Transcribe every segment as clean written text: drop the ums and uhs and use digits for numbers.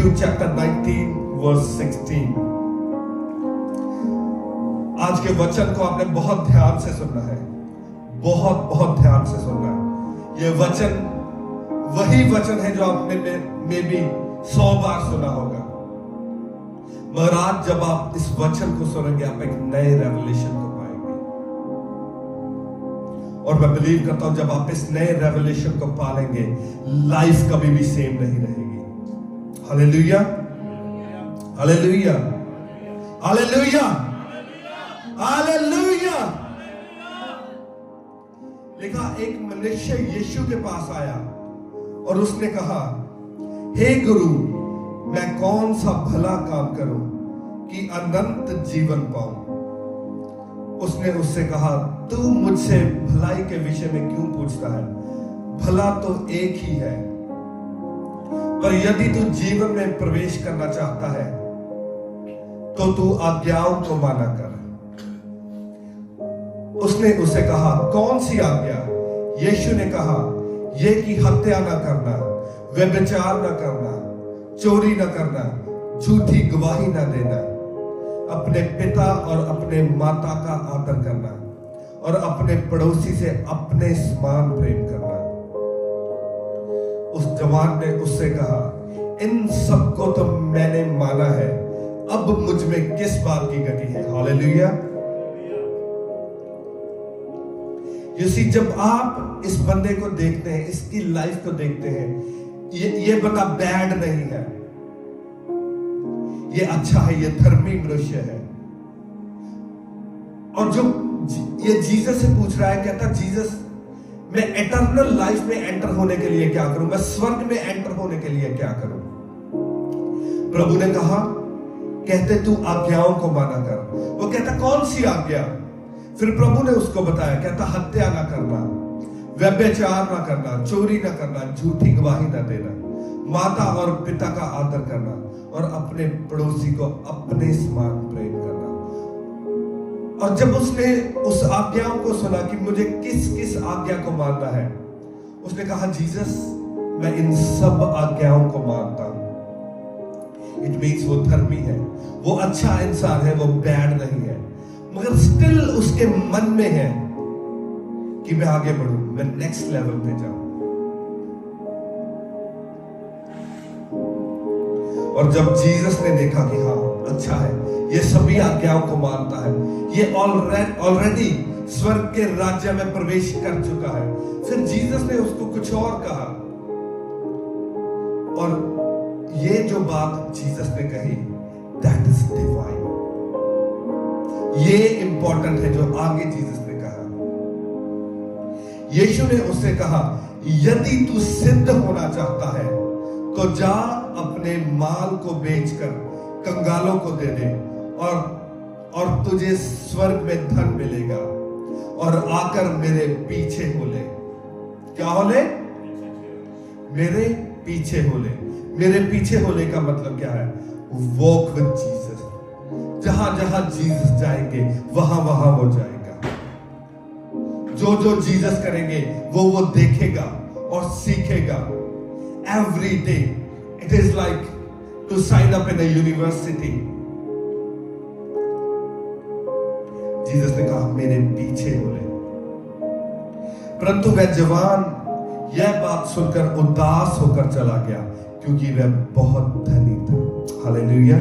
Matthew chapter 19 verse 16। आज के वचन को आपने बहुत ध्यान से सुनना है, बहुत ध्यान से सुनना है। ये वचन वही वचन है जो आपने में भी 100 बार सुना होगा, मगर आज जब आप इस वचन को सुनेंगे आप एक नए रेवलेशन को पाएंगे। और मैं बिलीव करता हूं जब आप इस नए रेवलेशन को पालेंगे लाइफ कभी भी सेम नहीं रहेगी। Hallelujah, hallelujah, hallelujah, hallelujah. लिखा, एक मनुष्य यीशु के पास आया और उसने कहा, हे गुरु, मैं कौन सा भला काम करूं कि अनंत जीवन पाऊं? उसने उससे कहा, तू मुझसे भलाई के विषय में क्यों पूछता है? भला तो एक ही है, पर यदि तू जीवन में प्रवेश करना चाहता है तो तू आज्ञाओं को माना कर। उसने उसे कहा, कौन सी आज्ञा? यीशु ने कहा, यह कि हत्या न करना, व्यभिचार न करना, चोरी न करना, झूठी गवाही न देना, अपने पिता और अपने माता का आदर करना और अपने पड़ोसी से अपने समान प्रेम करना। उस जवान ने उससे कहा, इन सबको तो मैंने माना है, अब मुझ में किस बात की घटी है? हालेलुया। जब आप इस बंदे को देखते हैं, इसकी लाइफ को देखते हैं, ये बंदा बैड नहीं है, ये अच्छा है, ये धर्मी मनुष्य है। और जो ये जीसस से पूछ रहा है, कहता जीसस, मैं एटर्नल लाइफ में एंटर होने के लिए क्या करूं? मैं स्वर्ग में एंटर होने के लिए क्या करूं? प्रभु ने कहा, कहते तू आज्ञाओं को माना कर। वो कहता, कौन सी आज्ञा? फिर प्रभु ने उसको बताया, कहता हत्या ना करना, व्यभिचार ना करना, चोरी ना करना, झूठी गवाही ना देना, माता और पिता का आदर करना और अपने पड़ोसी को अपने समान प्रेम करना। और जब उसने उस आज्ञाओं को सुना कि मुझे किस किस आज्ञा को मानना है, उसने कहा, जीसस, मैं इन सब आज्ञाओं को मानता हूं। इट मीन्स वो धर्मी है, वो अच्छा इंसान है, वो बैड नहीं है, मगर स्टिल उसके मन में है कि मैं आगे बढ़ूं, मैं नेक्स्ट लेवल पे जाऊं। और जब जीसस ने देखा कि हाँ अच्छा है, ये सभी आज्ञाओं को मानता है, ये ऑलरेडी स्वर्ग के राज्य में प्रवेश कर चुका है, फिर जीसस ने उसको कुछ और कहा। और ये जो बात जीसस ने कही, दैट इज डिवाइन। ये इंपॉर्टेंट है जो आगे जीसस ने कहा। यीशु ने उससे कहा, यदि तू सिद्ध होना चाहता है तो जा अपने माल को बेचकर कंगालों को दे दे और तुझे स्वर्ग में धन मिलेगा, और आकर मेरे पीछे हो ले। क्या हो ले? मेरे पीछे हो ले। मेरे पीछे होने का मतलब क्या है? Walk with Jesus. जहां जहां जीसस जाएंगे वहां वहां वो जाएगा। जो जो जीसस करेंगे वो देखेगा और सीखेगा। Every day it is like to sign up in a university. Jesus ने कहा, मेरे पीछे हो ले। परंतु वह जवान यह बात सुनकर उदास होकर चला गया, क्योंकि वह बहुत धनी था। हालेलुया।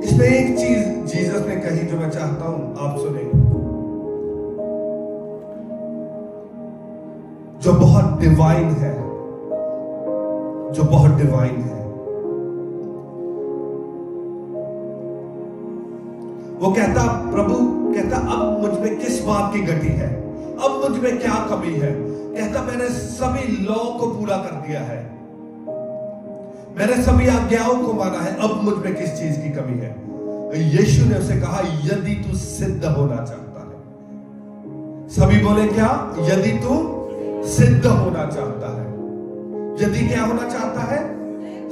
इसमें एक चीज जीसस ने कही जो मैं चाहता हूं आप सुने, जो बहुत डिवाइन है, जो बहुत डिवाइन है। वो कहता, प्रभु कहता, अब मुझ में किस बात की घटी है? अब मुझ में क्या कमी है? कहता, मैंने सभी लॉ को पूरा कर दिया है, मैंने सभी आज्ञाओं को माना है, अब मुझ में किस चीज की कमी है? यीशु ने उसे कहा, यदि तू सिद्ध होना चाहता है। सभी बोले क्या? यदि तू सिद्ध होना चाहता है। यदि क्या होना चाहता है?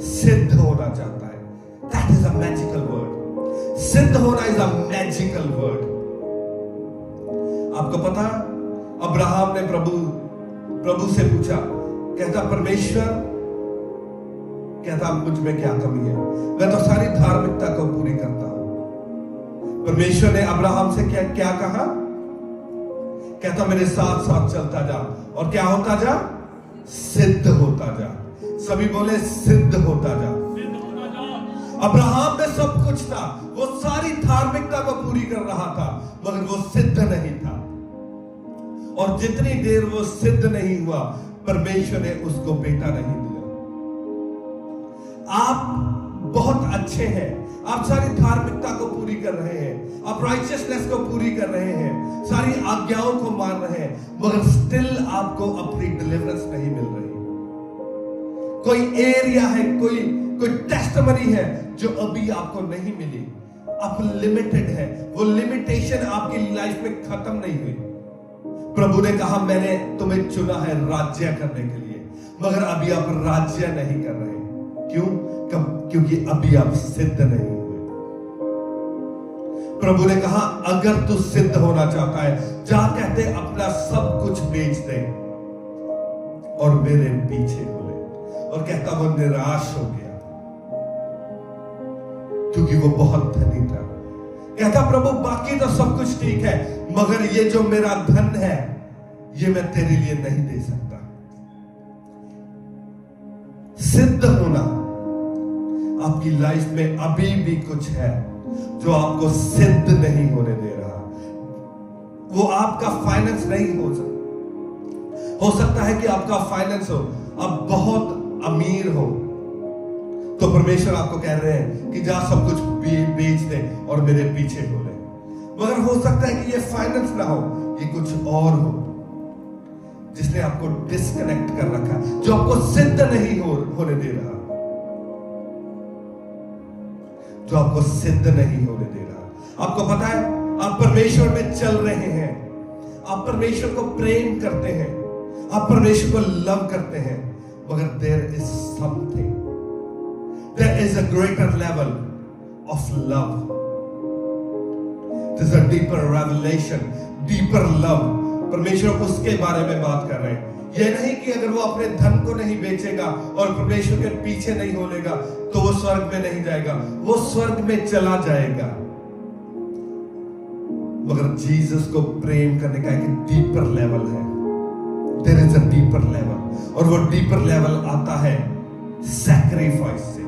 सिद्ध होना चाहता है। That is a magical word. सिद्ध होना इज अ मैजिकल वर्ड। आपको पता, अब्राहम ने प्रभु से पूछा, कहता, परमेश्वर कहता मुझ में क्या कमी है, मैं तो सारी धार्मिकता को पूरी करता हूं। परमेश्वर ने अब्राहम से क्या कहा? कहता मेरे साथ साथ चलता जा और क्या होता जा? सिद्ध होता जा। सभी बोले सिद्ध होता जा। अब्राहम में सब कुछ था, वो सारी धार्मिकता को पूरी कर रहा था, मगर वो सिद्ध नहीं था। और जितनी देर वो सिद्ध नहीं हुआ, परमेश्वर ने उसको बेटा नहीं दिया। आप बहुत अच्छे हैं, आप सारी धार्मिकता को पूरी कर रहे हैं, आप राइचियसनेस को पूरी कर रहे हैं, सारी आज्ञाओं को मान रहे हैं, मगर स्टिल आपको अपनी डिलीवरेंस नहीं मिल रही। कोई एरिया है, कोई टेस्टिमनी है जो अभी आपको नहीं मिली। आप लिमिटेड है, वो लिमिटेशन आपकी लाइफ में खत्म नहीं हुई। प्रभु ने कहा मैंने तुम्हें चुना है राज्य करने के लिए, मगर अभी आप राज्य नहीं कर रहे। क्यों? क्योंकि अभी आप सिद्ध नहीं हुए। प्रभु ने कहा अगर तू सिद्ध होना चाहता है, जा कहते अपना सब कुछ बेच दे और मेरे पीछे हो ले। और कहता वो निराश हो गया क्योंकि वो बहुत धनी था। कहता प्रभु बाकी तो सब कुछ ठीक है, मगर ये जो मेरा धन है ये मैं तेरे लिए नहीं दे सकता। सिद्ध होना, आपकी लाइफ में अभी भी कुछ है जो आपको सिद्ध नहीं होने दे रहा। वो आपका फाइनेंस नहीं हो सकता है कि आपका फाइनेंस हो, आप बहुत अमीर हो, तो परमेश्वर आपको कह रहे हैं कि जा सब कुछ बेच दे और मेरे पीछे हो ले। मगर हो सकता है कि ये फाइनेंस ना हो, ये कुछ और हो जिसने आपको डिस्कनेक्ट कर रखा, जो आपको सिद्ध नहीं होने दे रहा, जो आपको सिद्ध नहीं होने दे रहा। आपको पता है आप परमेश्वर में चल रहे हैं, आप परमेश्वर को प्रेम करते हैं, आप परमेश्वर को लव करते हैं, मगर there is something, there is a greater level of love, there is a deeper revelation, deeper love. परमेश्वर उसके बारे में बात कर रहे हैं। यह नहीं कि अगर वो अपने धन को नहीं बेचेगा और परमेश्वर के पीछे नहीं होलेगा तो वो स्वर्ग में नहीं जाएगा, वो स्वर्ग में चला जाएगा। मगर जीसस को प्रेम करने का एक डीपर लेवल है, there is a deeper level, और वो डीपर लेवल आता है सैक्रिफाइस से,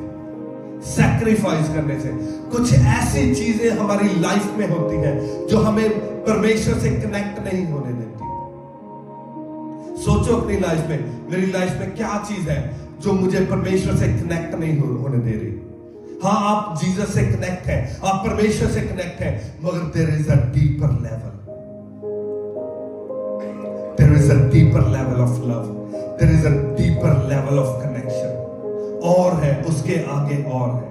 सैक्रिफाइस करने से। कुछ ऐसी चीजें हमारी लाइफ में होती हैं जो हमें परमेश्वर से कनेक्ट नहीं होने देती। सोचो अपनी लाइफ में, मेरी लाइफ में क्या चीज है जो मुझे परमेश्वर से कनेक्ट नहीं होने दे रही। हाँ, आप जीसस से कनेक्ट है, आप परमेश्वर से कनेक्ट है, मगर there is a deeper level, there is a deeper level of love, there is a deeper level of connection. और है, उसके आगे और है,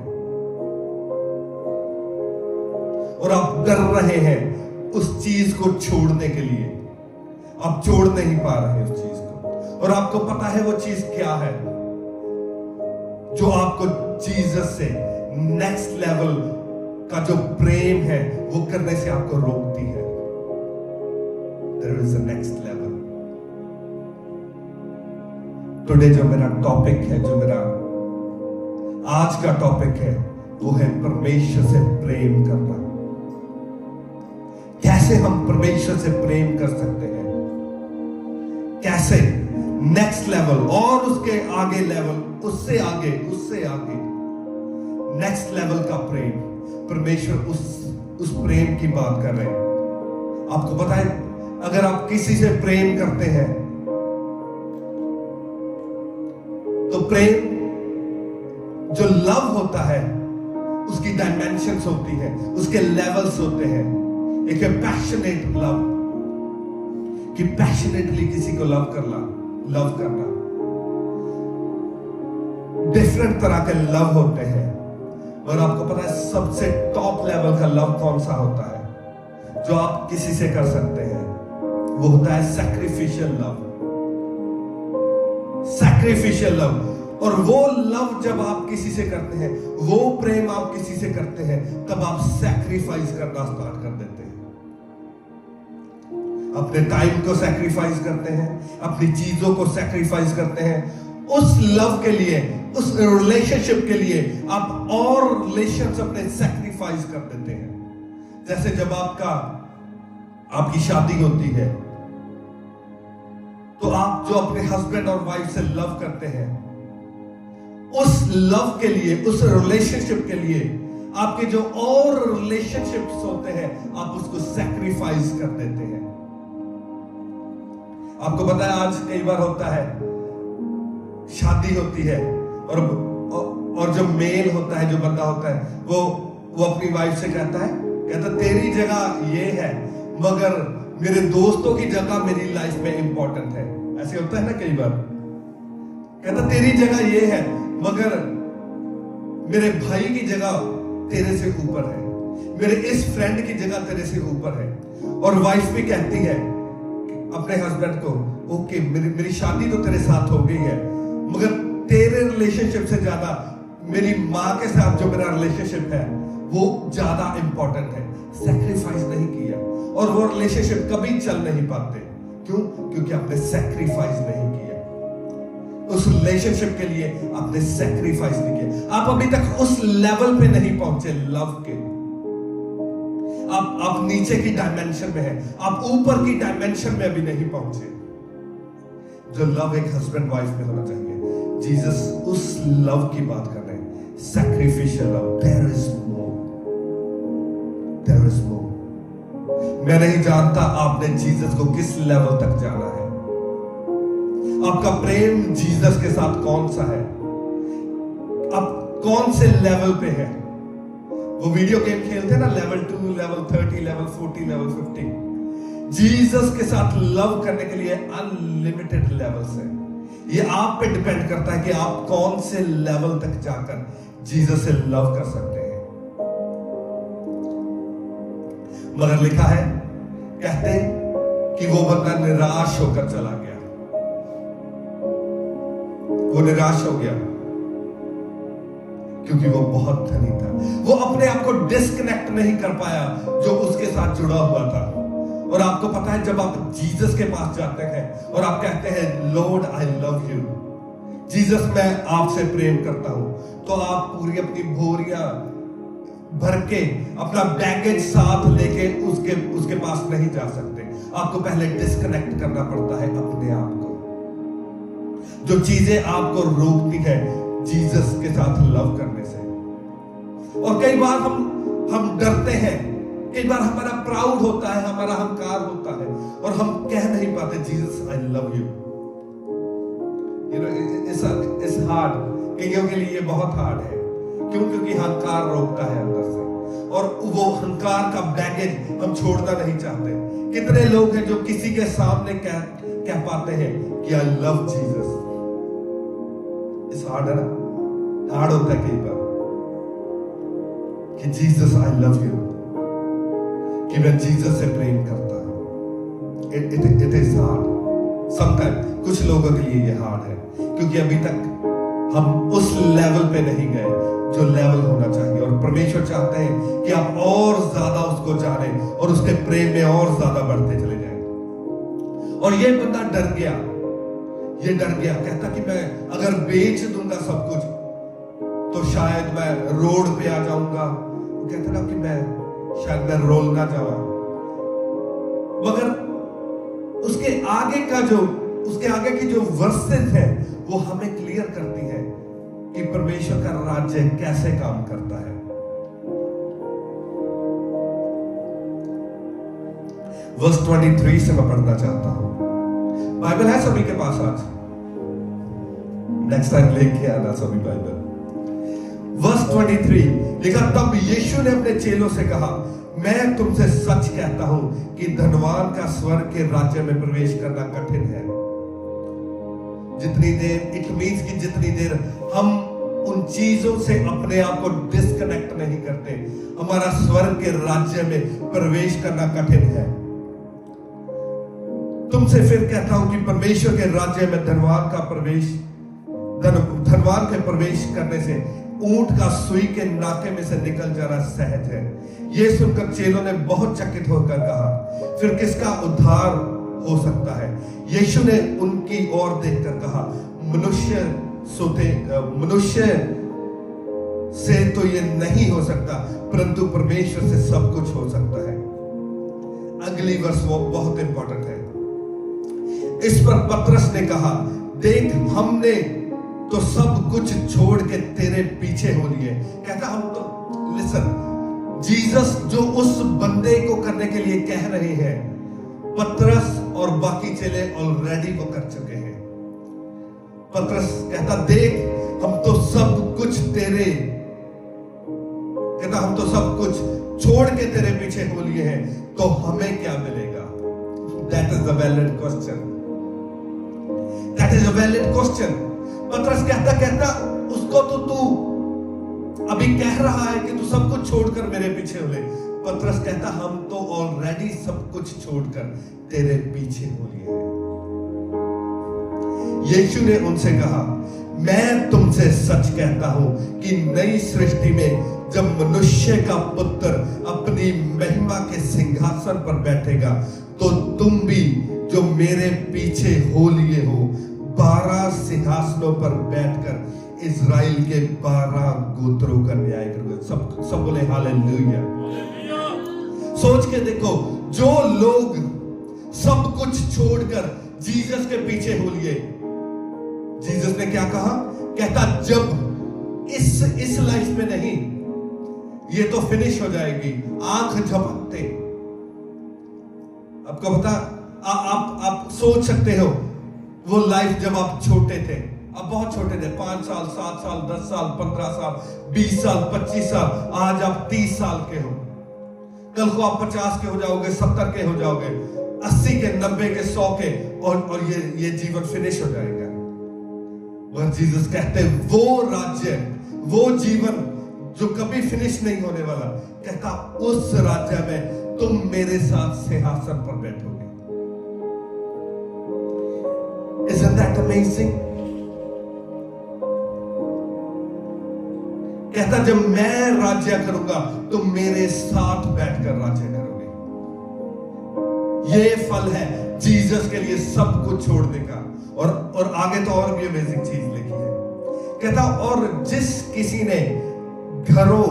और आप डर रहे हैं उस चीज को छोड़ने के लिए, आप छोड़ नहीं पा रहे उस चीज को। और आपको पता है वो चीज क्या है जो आपको जीसस से नेक्स्ट लेवल का जो प्रेम है वो करने से आपको रोकती है। There is a next level. Today जो मेरा टॉपिक है, जो मेरा आज का टॉपिक है, वो है परमेश्वर से प्रेम करना। कैसे हम परमेश्वर से प्रेम कर सकते हैं, कैसे नेक्स्ट लेवल और उसके आगे लेवल, उससे आगे नेक्स्ट लेवल का प्रेम। परमेश्वर उस प्रेम की बात कर रहे हैं। आपको पता है अगर आप किसी से प्रेम करते हैं तो प्रेम जो लव होता है उसकी डायमेंशंस होती हैं, उसके लेवल्स होते हैं। एक है पैशनेट लव, कि पैशनेटली किसी को लव करना। डिफरेंट तरह के लव होते हैं, और आपको पता है सबसे टॉप लेवल का लव कौन सा होता है जो आप किसी से कर सकते हैं? वो होता है सैक्रिफिशियल लव। Sacrificial love. और वो लव जब आप किसी से करते हैं, वो प्रेम आप किसी से करते हैं, तब आप सैक्रिफाइस करना स्टार्ट कर देते हैं। अपने टाइम को सैक्रिफाइस करते हैं, अपनी चीजों को सैक्रिफाइस करते हैं उस लव के लिए उस रिलेशनशिप के लिए आप और रिलेशंस अपने सैक्रिफाइस कर देते हैं। जैसे जब आपकी शादी होती है तो आप जो अपने हस्बैंड और वाइफ से लव करते हैं, उस लव के लिए, उस रिलेशनशिप के लिए आपके जो और रिलेशनशिप्स होते हैं आप उसको सैक्रिफाइस कर देते हैं। आपको पता है आज कई बार होता है, शादी होती है और जो मेल होता है, जो बंदा होता है, वो अपनी वाइफ से कहता तेरी जगह ये है मगर मेरे दोस्तों की जगह मेरी लाइफ में इंपॉर्टेंट है। ऐसे होता है ना कई बार, कहता तेरी जगह ये है मगर मेरे भाई की जगह तेरे से ऊपर है, मेरे इस फ्रेंड की जगह तेरे से ऊपर है। और वाइफ भी कहती है अपने हस्बैंड को, ओके मेरी शादी तो तेरे साथ हो गई है मगर तेरे रिलेशनशिप से ज्यादा मेरी माँ के साथ जो मेरा रिलेशनशिप है वो ज्यादा इंपॉर्टेंट है। सैक्रिफाइस नहीं किया और वो रिलेशनशिप कभी चल नहीं पाते। क्यों? क्योंकि आपने सैक्रिफाइस नहीं किया, उस रिलेशनशिप के लिए आपने सैक्रिफाइस नहीं किया। आप अभी तक उस लेवल पे नहीं पहुंचे लव के। आप नीचे की डायमेंशन में हैं, आप ऊपर की डायमेंशन में अभी नहीं पहुंचे जो लव एक हस्बैंड वाइफ में होना चाहिए। जीसस उस लव की बात कर रहे हैं, sacrificial love. There is more, there is more. मैं नहीं जानता आपने जीसस को किस लेवल तक जाना है। आपका प्रेम जीसस के साथ कौन सा है? आप कौन से लेवल पे है? वो वीडियो गेम खेलते हैं ना, level 2, level 30, level 40, level 50। Jesus के साथ लव करने के लिए अनलिमिटेड लेवल्स है। ये आप पे डिपेंड करता है कि आप कौन से लेवल तक जाकर जीसस से लव कर सकते हैं। मगर लिखा है, कहते कि वो बंदा निराश होकर चला गया। वो निराश हो गया क्योंकि वो बहुत धनी था। वो अपने आप को डिस्कनेक्ट नहीं कर पाया जो उसके साथ जुड़ा हुआ था। और आपको पता है, जब आप जीसस के पास जाते हैं और आप कहते हैं Lord I love you, Jesus मैं आपसे प्रेम करता हूं, तो आप पूरी अपनी बोरियां भर के अपना बैगेज साथ लेके उसके पास नहीं जा सकते। आपको पहले डिस्कनेक्ट करना पड़ता है अपने आप को। जो चीजें आपको रोकती है जीसस के साथ लव करने से। और कई बार हम डरते हैं, कई बार हमारा प्राउड होता है, हमारा अहंकार होता है और हम कह नहीं पाते Jesus I love you. It's hard. कईयों के लिए ये बहुत हार्ड है। क्यों? क्योंकि अहंकार रोकता है अंदर से और वो अहंकार का बैगेज हम छोड़ना नहीं चाहते। कितने लोग हैं जो किसी के सामने कह पाते हैं कि I love Jesus. It's hard है ना, हार्ड होता है कई बार कि जीसस आई लव यू, कि मैं जीसस से प्रेम करता हूं। It is hard sometime. कुछ लोगों के लिए ये हार्ड है क्योंकि अभी तक हम उस लेवल पे नहीं गए जो लेवल होना चाहिए। और परमेश्वर चाहते हैं कि आप और ज्यादा उसको जानें और उसके प्रेम में और ज्यादा बढ़ते चले जाएं। और ये बंदा डर गया, ये डर गया, कहता कि मैं अगर बेच दूंगा सब कुछ तो शायद मैं रोड पे आ जाऊंगा। वो कहता ना कि शायद मैं रोल ना जाऊं। मगर उसके आगे की जो वर्सेस है वो हमें क्लियर करती है कि परमेश्वर का राज्य कैसे काम करता है। वर्स 23 से मैं पढ़ना चाहता हूं। बाइबल है सभी के पास? आज नेक्स्ट टाइम लेके आना सभी बाइबल। वर्स 23 लिखा, तब यीशु ने अपने चेलों से कहा, मैं तुमसे सच कहता हूं कि धनवान का स्वर्ग के राज्य में प्रवेश करना कठिन है। जितनी देर हम उन चीजों से अपने आप को डिस्कनेक्ट नहीं करते, हमारा स्वर्ग के राज्य में प्रवेश करना कठिन है। तुमसे फिर कहता हूं कि परमेश्वर के राज्य में धनवान के प्रवेश करने से ऊंट का सुई के नाके में से निकल जाना सहज है। यह सुनकर चेलों ने बहुत चकित होकर कहा, फिर किसका उद्धार हो सकता है? यीशु ने उनकी ओर देखकर कहा, मनुष्य मनुष्य से तो ये नहीं हो सकता, परंतु परमेश्वर से सब कुछ हो सकता है। अगली वर्ष वो बहुत इंपॉर्टेंट है। इस पर पतरस ने कहा, देख हमने तो सब कुछ छोड़ के तेरे पीछे हो लिए। कहता हम तो, लिसन, जीसस जो उस बंदे को करने के लिए कह रहे हैं, पतरस और बाकी चेले ऑलरेडी वो कर चुके हैं। पतरस कहता, देख हम तो सब कुछ तेरे, कहता हम तो सब कुछ छोड़ के तेरे पीछे हो लिए हैं, तो हमें क्या मिलेगा? That is a valid question. That is a valid question. पतरस कहता उसको तो तू अभी कह रहा है कि तू सब कुछ छोड़कर मेरे पीछे हो ले। पतरस कहता हम तो ऑलरेडी सब कुछ छोड़कर तेरे पीछे हो लिए हैं। यीशु ने उनसे कहा, मैं तुमसे सच कहता हूं कि नई सृष्टि में जब मनुष्य का पुत्र अपनी महिमा के सिंहासन पर बैठेगा, तो तुम भी जो मेरे पीछे हो लिए हो 12 सिंहासनों पर बैठकर इज़राइल के 12 गोत्रों का न्याय करोगे। सब बोले हालेलुया। सोच के देखो, जो लोग सब कुछ छोड़कर जीसस के पीछे हो लिए, जीसस ने क्या कहा? कहता जब इस लाइफ में नहीं, ये तो फिनिश हो जाएगी, आंख झपकते। आपको पता, आप सोच सकते हो वो लाइफ जब आप छोटे थे, आप बहुत छोटे थे, 5 साल, 7 साल, 10 साल, 15 साल, 20 साल, 25 साल, आज आप 30 साल के हो, कल को आप 50 के हो जाओगे, 70 के हो जाओगे, 80 के, 90 के, 100 के, और ये जीवन फिनिश हो जाएगा। वह जीसस कहते वो राज्य, वो जीवन जो कभी फिनिश नहीं होने वाला, कहता उस राज्य में तुम मेरे साथ सिंहासन पर बैठोगे। Isn't that amazing? कहता जब मैं राज्य करूंगा तुम मेरे साथ बैठकर राज्य करोगे। ये फल है जीसस के लिए सब कुछ छोड़ने का। और आगे तो और भी अमेजिंग चीज लिखी है। कहता और जिस किसी ने घरों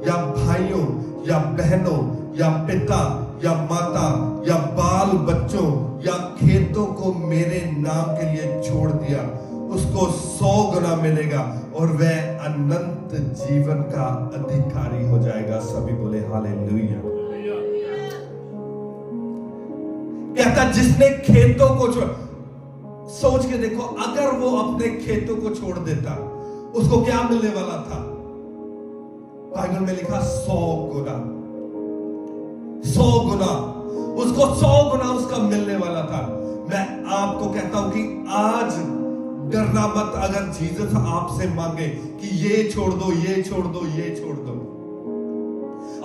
या भाइयों या बहनों या पिता या माता या बाल बच्चों या खेतों को मेरे नाम के लिए छोड़ दिया, उसको 100 गुना मिलेगा और वह अनंत जीवन का अधिकारी हो जाएगा। सभी बोले हालेलुया। कहता जिसने खेतों को छोड़, सोच के देखो, अगर वो अपने खेतों को छोड़ देता, उसको क्या मिलने वाला था? बाइबल में लिखा 100 गुना, 100 गुना, उसको 100 गुना उसका मिलने वाला था। मैं आपको कहता हूं कि आज डरना मत अगर जीसस आपसे मांगे कि ये छोड़ दो, ये छोड़ दो, ये छोड़ दो,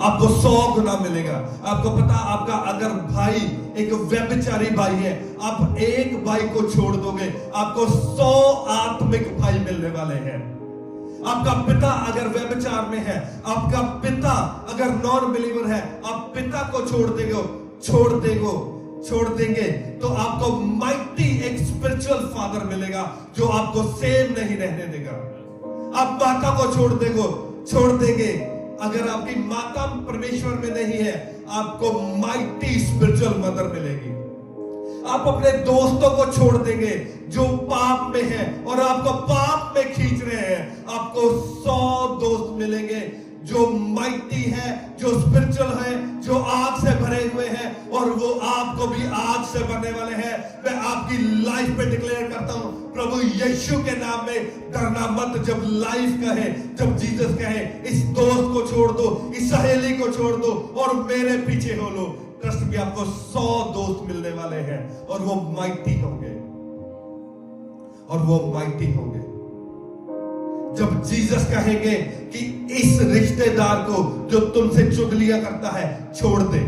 आपको 100 गुना मिलेगा। आपको पता, आपका अगर भाई एक व्यभिचारी भाई है, आप एक भाई को छोड़ दोगे, आपको 100 आत्मिक भाई मिलने वाले हैं। आपका पिता अगर व्यभिचार में है, आपका पिता अगर नॉन बिलीवर है, आप पिता को छोड़ देंगे तो आपको माइटी एक स्पिरिचुअल फादर मिलेगा जो आपको सेम नहीं रहने देगा। आप माता को छोड़ देंगे, अगर आपकी माता परमेश्वर में नहीं है, आपको माइटी स्पिरिचुअल मदर मिलेगी। आप अपने दोस्तों को छोड़ देंगे जो पाप में है और आपको पाप में खींच रहे हैं, आपको 100 दोस्त मिलेंगे जो माइटी है, जो स्पिरिचुअल है, जो आग से भरे हुए हैं और वो आपको भी आग से भरने वाले हैं। मैं आपकी लाइफ पे डिक्लेयर करता हूं, प्रभु यीशु के नाम में डरना मत। जब लाइफ कहे, जब जीसस कहे इस दोस्त को छोड़ दो, इस सहेली को छोड़ दो और मेरे पीछे हो लो, ट्रस्ट भी आपको 100 दोस्त मिलने वाले हैं और वो माइटी होंगे, और वो माइटी होंगे। जब जीसस कहेंगे कि इस रिश्तेदार को जो तुमसे चुगलियां करता है छोड़ दे,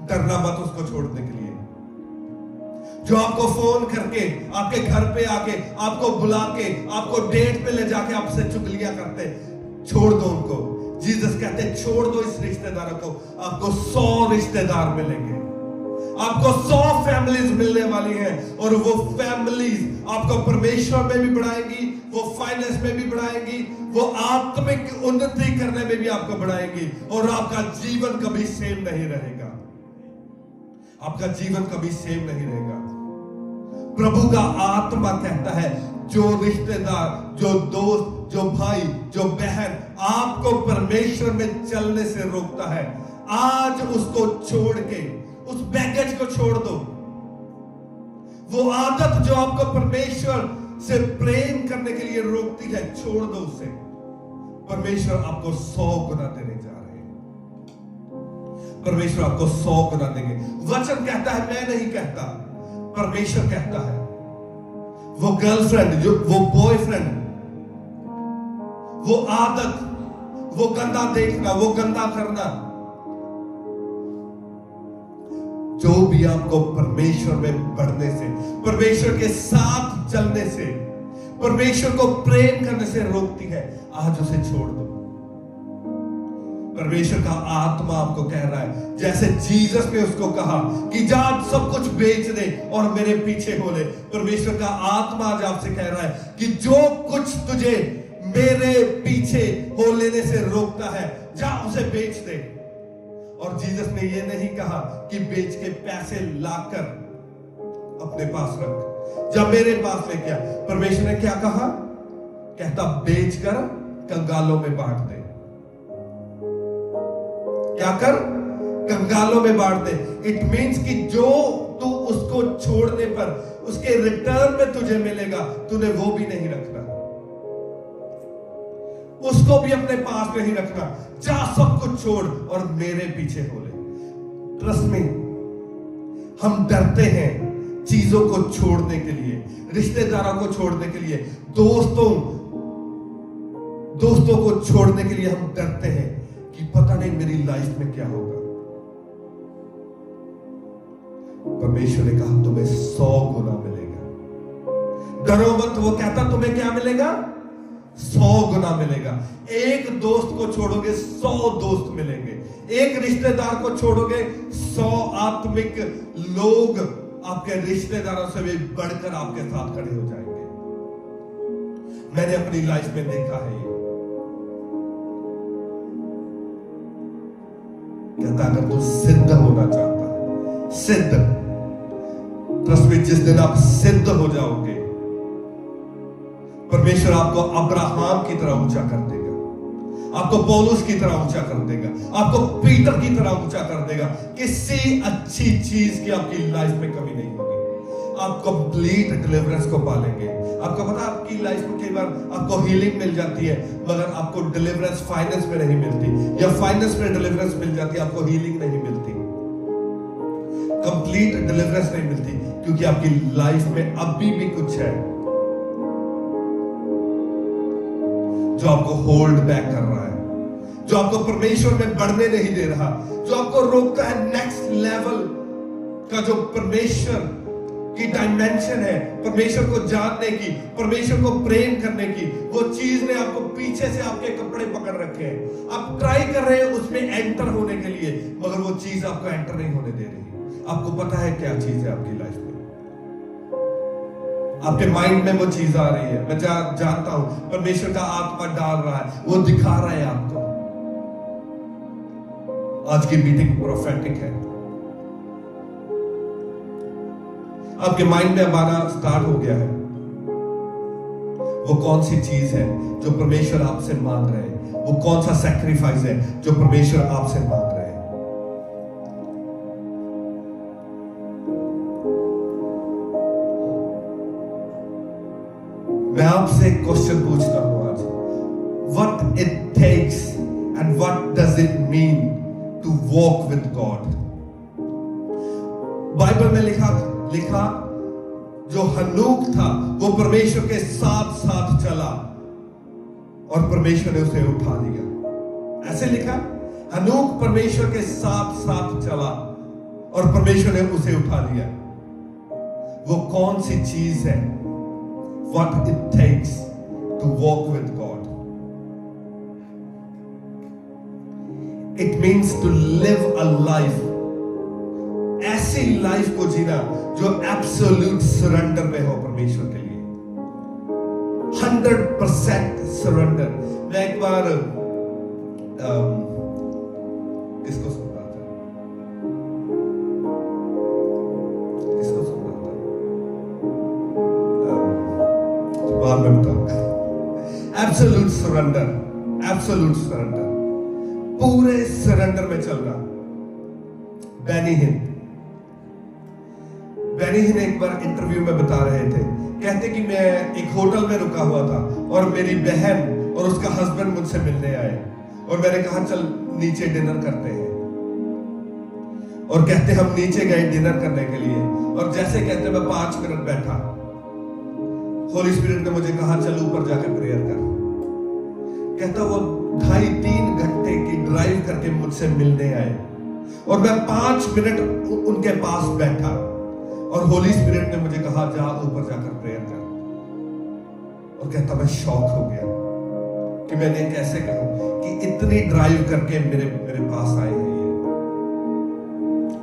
डरना मत उसको छोड़ने के लिए। जो आपको फोन करके, आपके घर पे आके, आपको बुला के, आपको डेट पे ले जाके आपसे चुगलियां करते, छोड़ दो उनको। जीसस कहते छोड़ दो इस रिश्तेदारों को, आपको 100 रिश्तेदार मिलेंगे, आपको 100 फैमिलीज मिलने वाली हैं और वो फैमिलीज आपको परमेश्वर में भी बढ़ाएगी, वो फाइनेंस में भी बढ़ाएंगी, वो आत्मिक उन्नति करने में भी आपको बढ़ाएंगी, और आपका जीवन कभी सेम नहीं रहेगा। आपका जीवन कभी सेम नहीं रहेगा। प्रभु का आत्मा कहता है, जो रिश्तेदार, जो दोस्त, जो भाई, जो बहन आपको परमेश्वर में चलने से रोकता है, आज उसको छोड़ के, उस बैगेज को छोड़ दो। वो आदत जो आपको परमेश्वर से प्रेम करने के लिए रोकती है, छोड़ दो उसे। परमेश्वर आपको 100 गुना देने जा रहे हैं। परमेश्वर आपको 100 गुना देंगे। वचन कहता है, मैं नहीं कहता, परमेश्वर कहता है। वो गर्लफ्रेंड, जो वो बॉयफ्रेंड, वो आदत, वो गंदा देखना, वो गंदा करना, जो भी आपको परमेश्वर में बढ़ने से, परमेश्वर के साथ चलने से, परमेश्वर को प्रेम करने से रोकती है, आज उसे छोड़ दो। परमेश्वर का आत्मा आपको कह रहा है, जैसे जीसस ने उसको कहा कि जा सब कुछ बेच दे और मेरे पीछे हो ले। परमेश्वर का आत्मा आज आपसे कह रहा है कि जो कुछ तुझे मेरे पीछे हो लेने से रोकता है, जा उसे बेच दे। और जीसस ने यह नहीं कहा कि बेच के पैसे लाकर अपने पास रख, जब मेरे पास लेके आ। परमेश्वर ने क्या कहा? कहता बेचकर कंगालों में बांट दे। क्या कर? कंगालों में बांट दे। इट मींस कि जो तू उसको छोड़ने पर उसके रिटर्न में तुझे मिलेगा, तूने वो भी नहीं रखना, उसको भी अपने पास नहीं रखना। जा सब कुछ छोड़ और मेरे पीछे हो ले। ट्रस्ट मी, हम डरते हैं चीजों को छोड़ने के लिए, रिश्तेदारों को छोड़ने के लिए, दोस्तों को छोड़ने के लिए हम डरते हैं कि पता नहीं मेरी लाइफ में क्या होगा। परमेश्वर ने कहा तुम्हें 100 गुना मिलेगा। डरो मत, वो कहता तुम्हें क्या मिलेगा? 100 गुना मिलेगा। एक दोस्त को छोड़ोगे 100 दोस्त मिलेंगे। एक रिश्तेदार को छोड़ोगे 100 आत्मिक लोग आपके रिश्तेदारों से भी बढ़कर आपके साथ खड़े हो जाएंगे। मैंने अपनी लाइफ में देखा है ये। कहता अगर तू सिद्ध होना चाहता है, सिद्ध, ट्रस्ट में जिस दिन आप सिद्ध हो जाओगे, परमेश्वर आपको अब्राहम की तरह ऊंचा कर देगा, आपको पौलुस की तरह ऊंचा कर देगा, आपको पीटर की तरह ऊंचा कर देगा। किसी अच्छी चीज की आपकी लाइफ में कमी नहीं होगी। आप कंप्लीट डिलीवरेंस को पालेंगे। आपको पता, आपकी लाइफ में कई बार आपको हीलिंग मिल जाती है, मगर आपको डिलीवरेंस फाइनेंस में नहीं मिलती, या फाइनेंस में डिलीवरेंस मिल जाती है, आपको हीलिंग नहीं मिलती, कंप्लीट डिलीवरेंस नहीं मिलती, क्योंकि आपकी लाइफ में अभी भी कुछ है जो आपको होल्ड बैक कर रहा है, जो आपको परमेश्वर में बढ़ने नहीं दे रहा, जो आपको रोकता है नेक्स्ट लेवल का जो परमेश्वर की डायमेंशन है, परमेश्वर को जानने की, परमेश्वर को प्रेम करने की। वो चीज ने आपको पीछे से आपके कपड़े पकड़ रखे हैं। आप ट्राई कर रहे हैं उसमें एंटर होने के लिए, मगर वो चीज आपको एंटर नहीं होने दे रही। आपको पता है क्या चीज है आपकी लाइफ में? आपके माइंड में वो चीज आ रही है, मैं जानता हूं, परमेश्वर का आत्मा डाल रहा है, वो दिखा रहा है आपको। आज की मीटिंग प्रोफेटिक है। आपके माइंड में अब आना स्टार्ट हो गया है। वो कौन सी चीज है जो परमेश्वर आपसे मांग रहे हैं? वो कौन सा सैक्रिफाइस है जो परमेश्वर आपसे मांग रहे हैं? मैं आपसे एक क्वेश्चन पूछता हूं आज। What it takes and what does it mean to walk with God? Bible में लिखा जो हनूक था वो परमेश्वर के साथ साथ चला और परमेश्वर ने उसे उठा लिया। ऐसे लिखा, हनूक परमेश्वर के साथ साथ चला और परमेश्वर ने उसे उठा लिया। वो कौन सी चीज है? What it takes to walk with God. It means to live a life, ऐसी लाइफ को जीना जो एब्सोल्यूट सरेंडर में हो परमेश्वर के लिए। 100% सरेंडर। मैं एक बार किसको सुन रहा था, बाद में बताऊंगा। एब्सोल्यूट सरेंडर, एब्सोल्यूट सरेंडर, पूरे सरेंडर में चलना। बेनी हिन एक बार इंटरव्यू में बता रहे थे, कहते कि मैं एक होटल में रुका हुआ था और मेरी बहन और उसका हस्बैंड मुझसे मिलने आए और मैंने कहा चल नीचे डिनर करते हैं। और कहते हम नीचे गए डिनर करने के लिए और जैसे कहते मैं 5 मिनट बैठा, होली स्पिरिट ने मुझे कहा चल ऊपर जाके प्रेयर कर। कहता वो 2.5-3 घंटे की ड्राइव करके मुझसे मिलने आए और मैं 5 मिनट उनके पास बैठा और होली स्पिरिट ने मुझे कहा जा ऊपर जाकर प्रेयर कर। और कहता मैं शॉक हो गया कि मैंने कैसे कहूं कि इतनी ड्राइव करके मेरे पास आए हैं ये।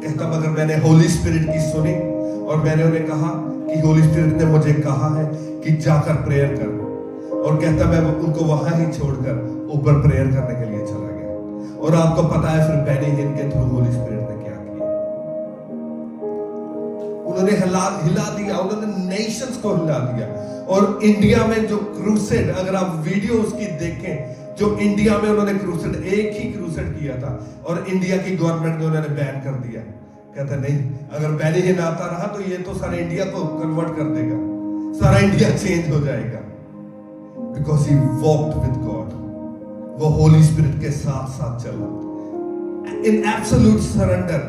कहता मगर मैंने होली स्पिरिट की सुनी और मैंने उन्हें कहा कि होली स्पिरिट ने मुझे कहा है कि जाकर प्रेयर कर। और कहता मैं उनको वहां ही छोड़कर ऊपर प्रेयर करने के लिए चला गया। और आपको पता है फिर बेनी हिन के थ्रू होली स्पिरिट ने क्या किया, उन्होंने हिला दिया, उन्होंने नेशंस को हिला दिया। और इंडिया में जो क्रूसेड, अगर आप वीडियो उसकी देखें, जो इंडिया में उन्होंने क्रूसेड, एक ही क्रूसेड किया था और इंडिया की गवर्नमेंट ने उन्होंने बैन कर दिया। कहता नहीं, अगर बेनी हिन आता रहा तो ये तो सारे इंडिया को कन्वर्ट कर देगा, सारा इंडिया चेंज हो जाएगा। Because he walked with God, वो होली स्पिरिट के साथ साथ चला इन एब्सोल्यूट सरेंडर,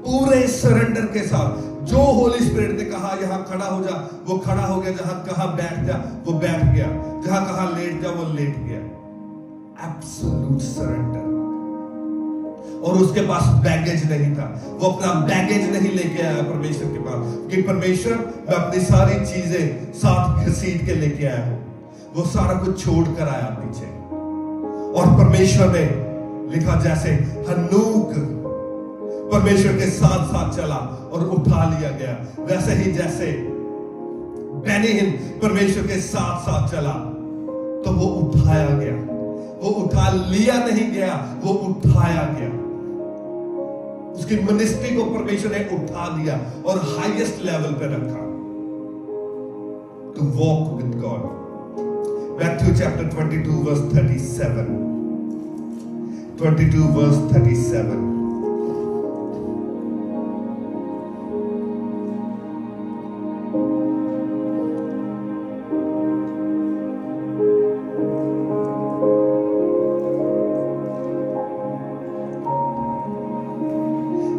पूरे सरेंडर के साथ। जो होली स्पिरिट ने कहा यहां खड़ा हो जा, वो खड़ा हो गया, जहां कहा बैठ जा वो बैठ गया, जहां कहा लेट जा वो लेट गया। Absolute surrender. और उसके पास बैगेज नहीं था, वो अपना बैगेज नहीं लेके आया परमेश्वर के पास कि परमेश्वर मैं अपनी सारी चीजें साथ घसीट के लेके आया हूं। वो सारा कुछ छोड़ कर आया पीछे। और परमेश्वर ने लिखा जैसे हनूक परमेश्वर के साथ साथ चला और उठा लिया गया, वैसे ही जैसे बेनी हिन परमेश्वर के साथ साथ चला तो वो उठाया गया। वो उठा लिया नहीं गया, वो उठाया गया। उसकी मिनिस्ट्री को परमेश्वर ने उठा दिया और हाईएस्ट लेवल पे रखा। To walk with God. Matthew chapter 22 verse 37. 22 verse 37.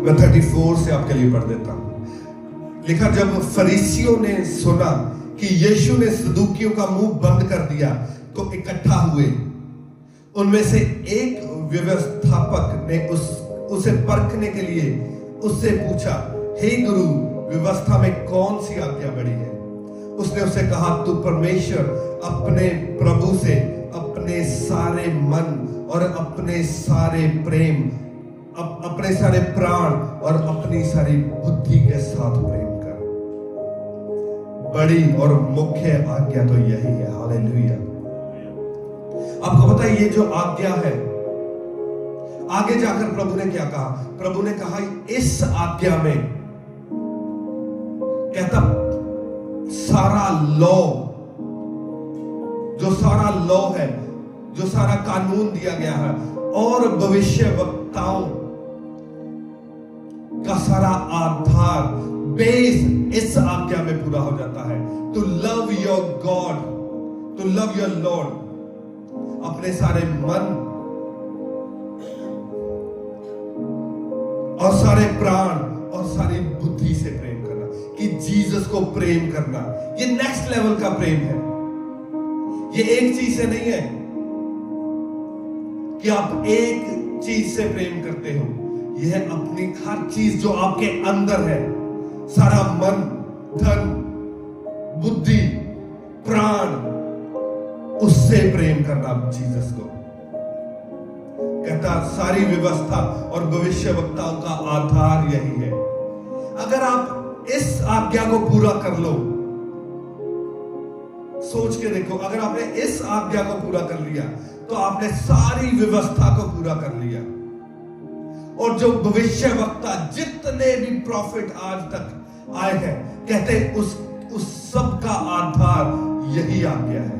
मैं 34 से आपके लिए पढ़ देता हूं। लिखा जब फरीसियों ने सुना कि यीशु ने सदूकियों का मुंह बंद कर दिया तो इकट्ठा हुए। उनमें से एक व्यवस्थापक ने उसे परखने के लिए उससे पूछा, हे गुरु, व्यवस्था में कौन सी आज्ञा बड़ी है? उसने उसे कहा, तू परमेश्वर अपने प्रभु से अपने सारे मन और अपने सारे प्रेम, अपने सारे प्राण और अपनी सारी बुद्धि के साथ प्रेम। बड़ी और मुख्य आज्ञा तो यही है। हालेलुया। आपको पता है ये जो आज्ञा है, आगे जाकर प्रभु ने क्या कहा? प्रभु ने कहा इस आज्ञा में, कहता सारा लॉ, जो सारा लॉ है, जो सारा कानून दिया गया है और भविष्यवक्ताओं का सारा आधार, बेस इस आज्ञा में पूरा हो जाता है। To love your God, to love your Lord, अपने सारे मन और सारे प्राण और सारी बुद्धि से प्रेम करना, कि जीसस को प्रेम करना। ये नेक्स्ट लेवल का प्रेम है। ये एक चीज से नहीं है कि आप एक चीज से प्रेम करते हो, यह अपनी हर चीज जो आपके अंदर है, सारा मन, धन, बुद्धि, प्राण, उससे प्रेम करना जीसस को। कहता सारी व्यवस्था और भविष्यवक्ताओं का आधार यही है। अगर आप इस आज्ञा को पूरा कर लो, सोच के देखो, अगर आपने इस आज्ञा को पूरा कर लिया तो आपने सारी व्यवस्था को पूरा कर लिया। और जो भविष्यवक्ता जितने भी प्रॉफिट आज तक आए हैं, कहते हैं उस सब का आधार यही आज्ञा है।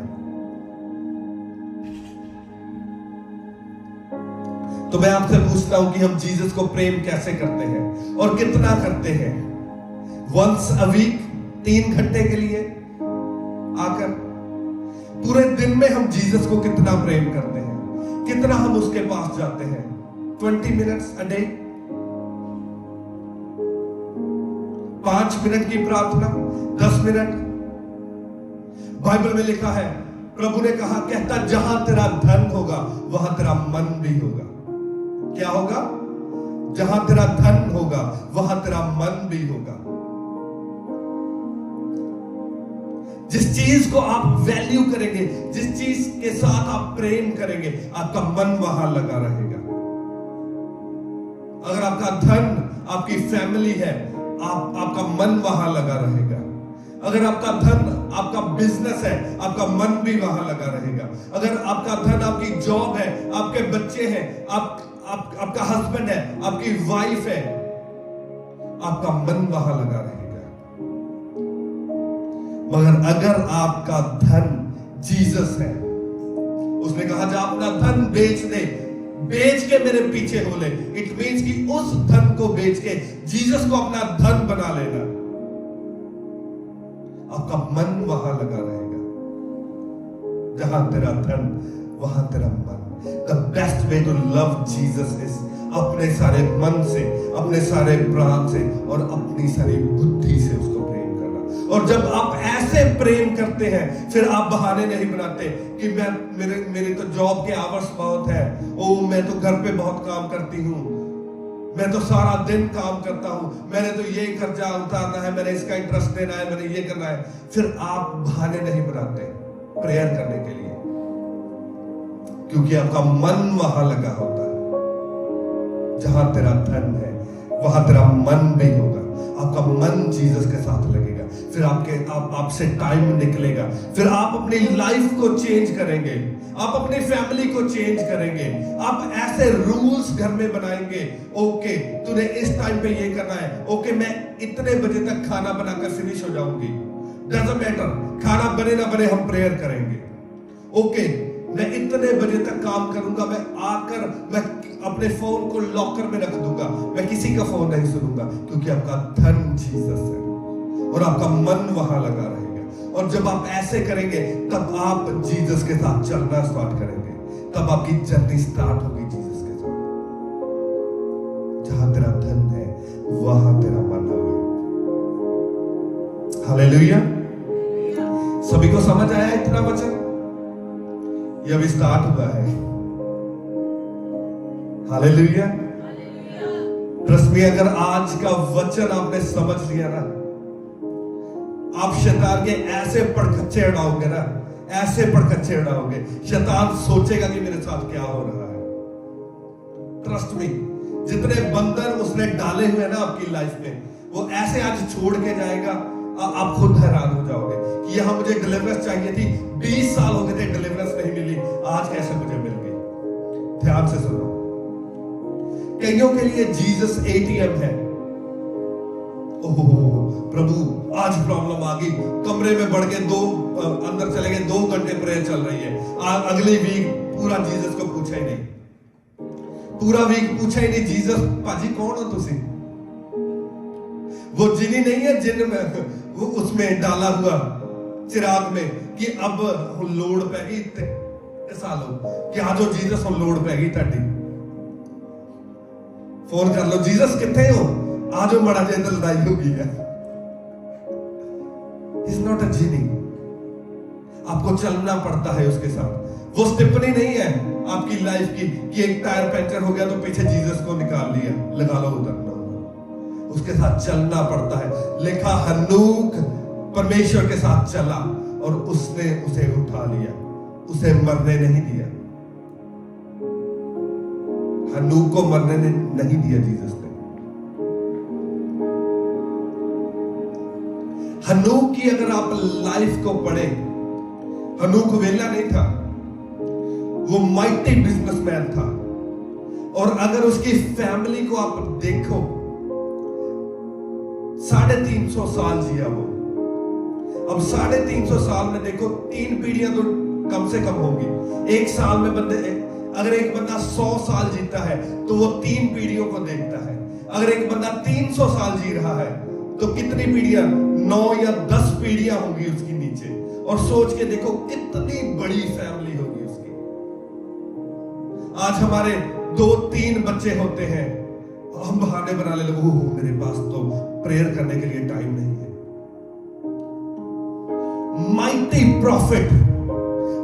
तो मैं आपसे पूछता हूं कि हम जीसस को प्रेम कैसे करते हैं और कितना करते हैं? वंस अ वीक, 3 घंटे के लिए आकर पूरे दिन में हम जीसस को कितना प्रेम करते हैं, कितना हम उसके पास जाते हैं? 20 मिनट्स अ डे, 5 मिनट की प्रार्थना, 10 मिनट। बाइबल में लिखा है, प्रभु ने कहा, कहता जहां तेरा धन होगा वहां तेरा मन भी होगा। क्या होगा? जहां तेरा धन होगा वहां तेरा मन भी होगा। जिस चीज को आप वैल्यू करेंगे, जिस चीज के साथ आप प्रेम करेंगे, आपका मन वहां लगा रहेगा। अगर आपका धन, आपकी फैमिली है, आपका मन वहां लगा रहेगा। अगर आपका धन, आपका बिजनेस है, आपका मन भी वहां लगा रहेगा। अगर आपका धन, आपकी जॉब है, आपके बच्चे हैं, आपका हस्बैंड है, आपकी वाइफ है, आपका मन वहां लगा रहेगा। मगर अगर आपका धन जीसस है, उसने कहा जब अपना धन बेच दे, बेच के मेरे पीछे हो ले, इट मीन्स कि उस धन को बेच के जीसस को अपना धन बना लेना, आपका मन वहां लगा रहेगा। जहां तेरा धन वहां तेरा मन। The best way to love Jesus is अपने सारे मन से, अपने सारे प्राण से और अपनी सारी बुद्धि से उसको प्रेम करना। और जब आप ऐसे प्रेम करते हैं, फिर आप बहाने नहीं बनाते कि मेरे तो जॉब के आवर्स बहुत है, ओ मैं तो घर पे बहुत काम करती हूँ, मैं तो सारा दिन काम करता हूं, मैंने तो ये कर्जा उतारना है, मैंने इसका इंटरेस्ट देना है, मैंने ये करना है। फिर आप बहाने नहीं बनाते प्रेयर करने के लिए, क्योंकि आपका मन वहां लगा होता है। जहां तेरा धन है वहां तेरा मन भी होगा। आपका मन जीसस के साथ लगेगा, फिर आपसे टाइम निकलेगा, फिर आप अपनी लाइफ को चेंज करेंगे, आप अपनी फैमिली को चेंज करेंगे, आप ऐसे रूल्स घर में बनाएंगे। ओके, तूने इस टाइम पे ये करना है, ओके मैं इतने बजे तक खाना बनाकर फिनिश हो जाऊंगी, डजंट मैटर, खाना बने ना बने हम प्रेयर करेंगे। ओके, मैं इतने बजे तक काम करूंगा, मैं अपने फोन को लॉकर में रख दूंगा, मैं किसी का फोन नहीं सुनूंगा, क्योंकि आपका धन जीसस है और आपका मन वहां लगा रहेगा। और जब आप ऐसे करेंगे तब आप जीसस के साथ चलना स्टार्ट करेंगे, तब आपकी जर्नी स्टार्ट होगी जीसस के साथ। जहां तेरा धन है वहां तेरा मन होगा। हालेलुया। सभी को समझ आया इतना वचन? ये अभी स्टार्ट हुआ है। हालेलुया। ट्रस्ट मी, अगर आज का वचन आपने समझ लिया ना, आप शैतान के ऐसे पड़कच्चे उड़ाओगे ना, ऐसे पड़कच्चे उड़ाओगे, शैतान सोचेगा कि मेरे साथ क्या हो रहा है। ट्रस्ट मी, जितने बंधन उसने डाले हुए ना आपकी लाइफ में, वो ऐसे आज छोड़ के जाएगा, आप खुद हैरान हो जाओगे कि यहां मुझे डिलीवरेंस चाहिए थी, 20 साल हो गए थे डिलीवरेंस नहीं मिली, आज कैसे मुझे मिल गई। ध्यान से सुनो, कईयों के लिए जीसस एटीएम है। ओह प्रभु, आज प्रॉब्लम आ गई, कमरे में बढ़ के अंदर चले गए, 2 घंटे प्रेयर चल रही है। अगली वीक पूरा जीसस को पूछा ही नहीं, पूरा वीक पूछा ही नहीं, जीसस पाजी कौन हो तुसी? वो जिनी नहीं है जिन में वो उसमें डाला हुआ चिराग में कि अब लोड़ पै गई इतने सालों कि आज वो जीसस को लोड़ पै गई ताड़ी, फोन कर लो, जीसस कितने हो, आज वो बड़ा जे लड़ाई हो गई है। इज नॉट अ जिनी। आपको चलना पड़ता है उसके साथ। वो टिप्पणी नहीं है आपकी लाइफ की कि एक टायर पंचर हो गया तो पीछे जीसस को निकाल लिया, लगा लो उधर। उसके साथ चलना पड़ता है। लिखा हनूक परमेश्वर के साथ चला और उसने उसे उठा लिया, उसे मरने नहीं दिया। हनूक को मरने नहीं दिया जीसस ने। हनूक की अगर आप लाइफ को पढ़े हनूक वेला नहीं था, वो माइटी बिजनेसमैन था। और अगर उसकी फैमिली को आप देखो, 350 साल जिया वो। अब 350 साल में देखो 3 पीढ़ियां तो कम से कम होगी। एक साल में अगर एक बंदा 100 साल जीता है तो वो 3 पीढ़ियों को देखता है। अगर एक बंदा 300 साल जी रहा है तो कितनी पीढ़ियां, 9 या 10 पीढ़ियां होंगी उसकी नीचे। और सोच के देखो कितनी बड़ी फैमिली होगी उसकी। आज हमारे 2-3 बच्चे होते हैं, हम बहाने बना ले, मेरे पास तो प्रेयर करने के लिए टाइम नहीं है। माइटी प्रॉफिट,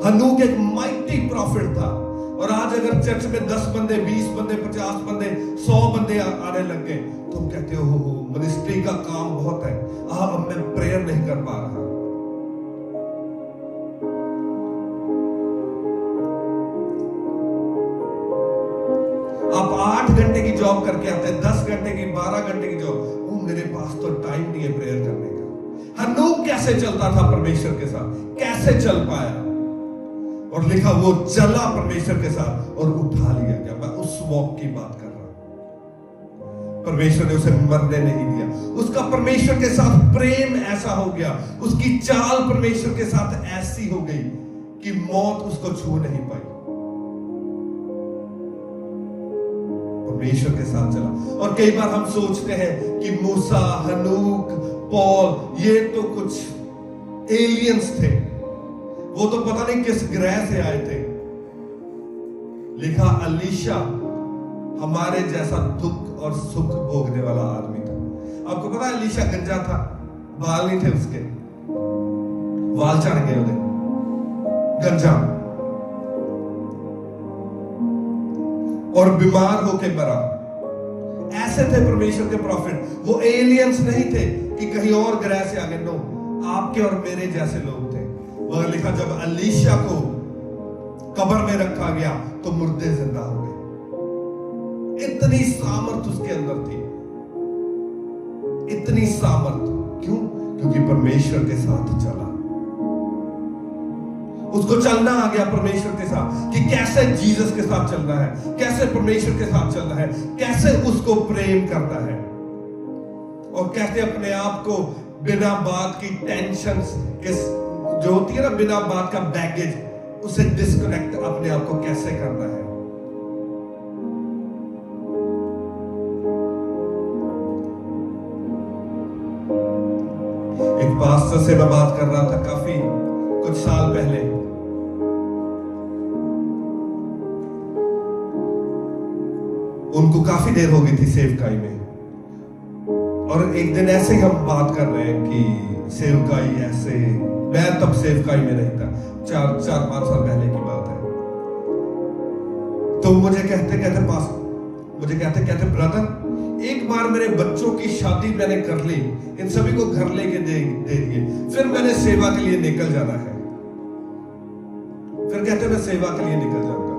हनूक एक माइटी प्रॉफिट था। और आज अगर चर्च में 10 बंदे, 20 बंदे, 50 बंदे, 100 बंदे आने लग गए तो हम कहते हो मिनिस्ट्री का काम बहुत है, अब मैं प्रेयर नहीं कर पा रहा। आप 8 घंटे की जॉब करके आते हैं, 10 घंटे की, 12 घंटे की जॉब, मेरे पास तो टाइम नहीं है प्रेयर करने का। हनूक कैसे चलता था परमेश्वर के साथ, कैसे चल पाया? और लिखा वो चला परमेश्वर के साथ और उठा लिया गया। मैं उस वॉक की बात कर रहा हूं। परमेश्वर ने उसे मरने नहीं दिया। उसका परमेश्वर के साथ प्रेम ऐसा हो गया, उसकी चाल परमेश्वर के साथ ऐसी हो गई कि मौत उसको छू नहीं पाई। परमेश्वर के साथ चला। और कई बार हम सोचते हैं कि मूसा, हनूक, पॉल, ये तो कुछ एलियंस थे, वो तो पता नहीं किस ग्रह से आए थे। लिखा अलीशा हमारे जैसा दुख और सुख भोगने वाला आदमी था। आपको पता है अलीशा गंजा था, बाल नहीं थे उसके, बाल चढ़ गए उन्हें, गंजा, और बीमार होके मरा। ऐसे थे परमेश्वर के प्रॉफिट। वो एलियंस नहीं थे कि कहीं और ग्रह से आ गए, नो, आपके और मेरे जैसे लोग थे। और लिखा जब अलीशा को कब्र में रखा गया तो मुर्दे जिंदा हो गए। इतनी सामर्थ उसके अंदर थी, इतनी सामर्थ। क्यों? क्योंकि परमेश्वर के साथ चला। उसको चलना आ गया परमेश्वर के साथ कि कैसे जीसस के साथ चलना है, कैसे परमेश्वर के साथ चलना है, कैसे उसको प्रेम करना है, और कैसे अपने आप को बिना बात की टेंशंस के जो होती है ना, बिना बात का बैगेज, उसे डिस्कनेक्ट अपने आप को कैसे करना है। एक पास्टर से मैं बात कर रहा था काफी कुछ साल पहले। उनको काफी देर हो गई थी सेवकाई में, और एक दिन ऐसे ही हम बात कर रहे हैं कि सेवकाई ऐसे, मैं तब सेवकाई में नहीं था, 4-5 साल पहले की बात है। तो मुझे कहते ब्रदर, एक बार मेरे बच्चों की शादी मैंने कर ली, इन सभी को घर लेके दे दिए, फिर मैंने सेवा के लिए निकल जाना है। फिर कहते मैं सेवा के लिए निकल जाऊंगा।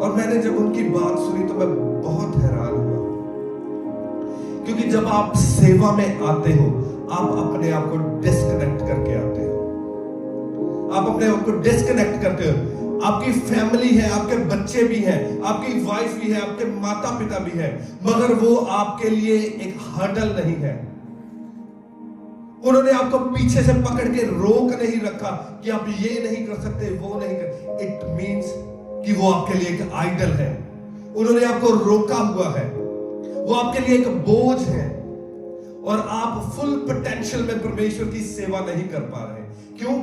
और मैंने जब उनकी बात सुनी तो मैं बहुत हैरान हुआ, क्योंकि जब आप सेवा में आते हो आप अपने आप को डिस्कनेक्ट करके आते हो, आप अपने आप को डिस्कनेक्ट करते हो। आपकी फैमिली है, आपके बच्चे भी हैं, आपकी वाइफ भी है, आपके माता पिता भी है, मगर वो आपके लिए एक हर्डल नहीं है। उन्होंने आपको पीछे से पकड़ के रोक नहीं रखा कि आप ये नहीं कर सकते, वो नहीं कर। इट मीन्स कि वो आपके लिए एक आइडल है। उन्होंने आपको रोका हुआ है, वो आपके लिए एक बोझ है, और आप फुल पोटेंशियल में परमेश्वर की सेवा नहीं कर पा रहे। क्यों?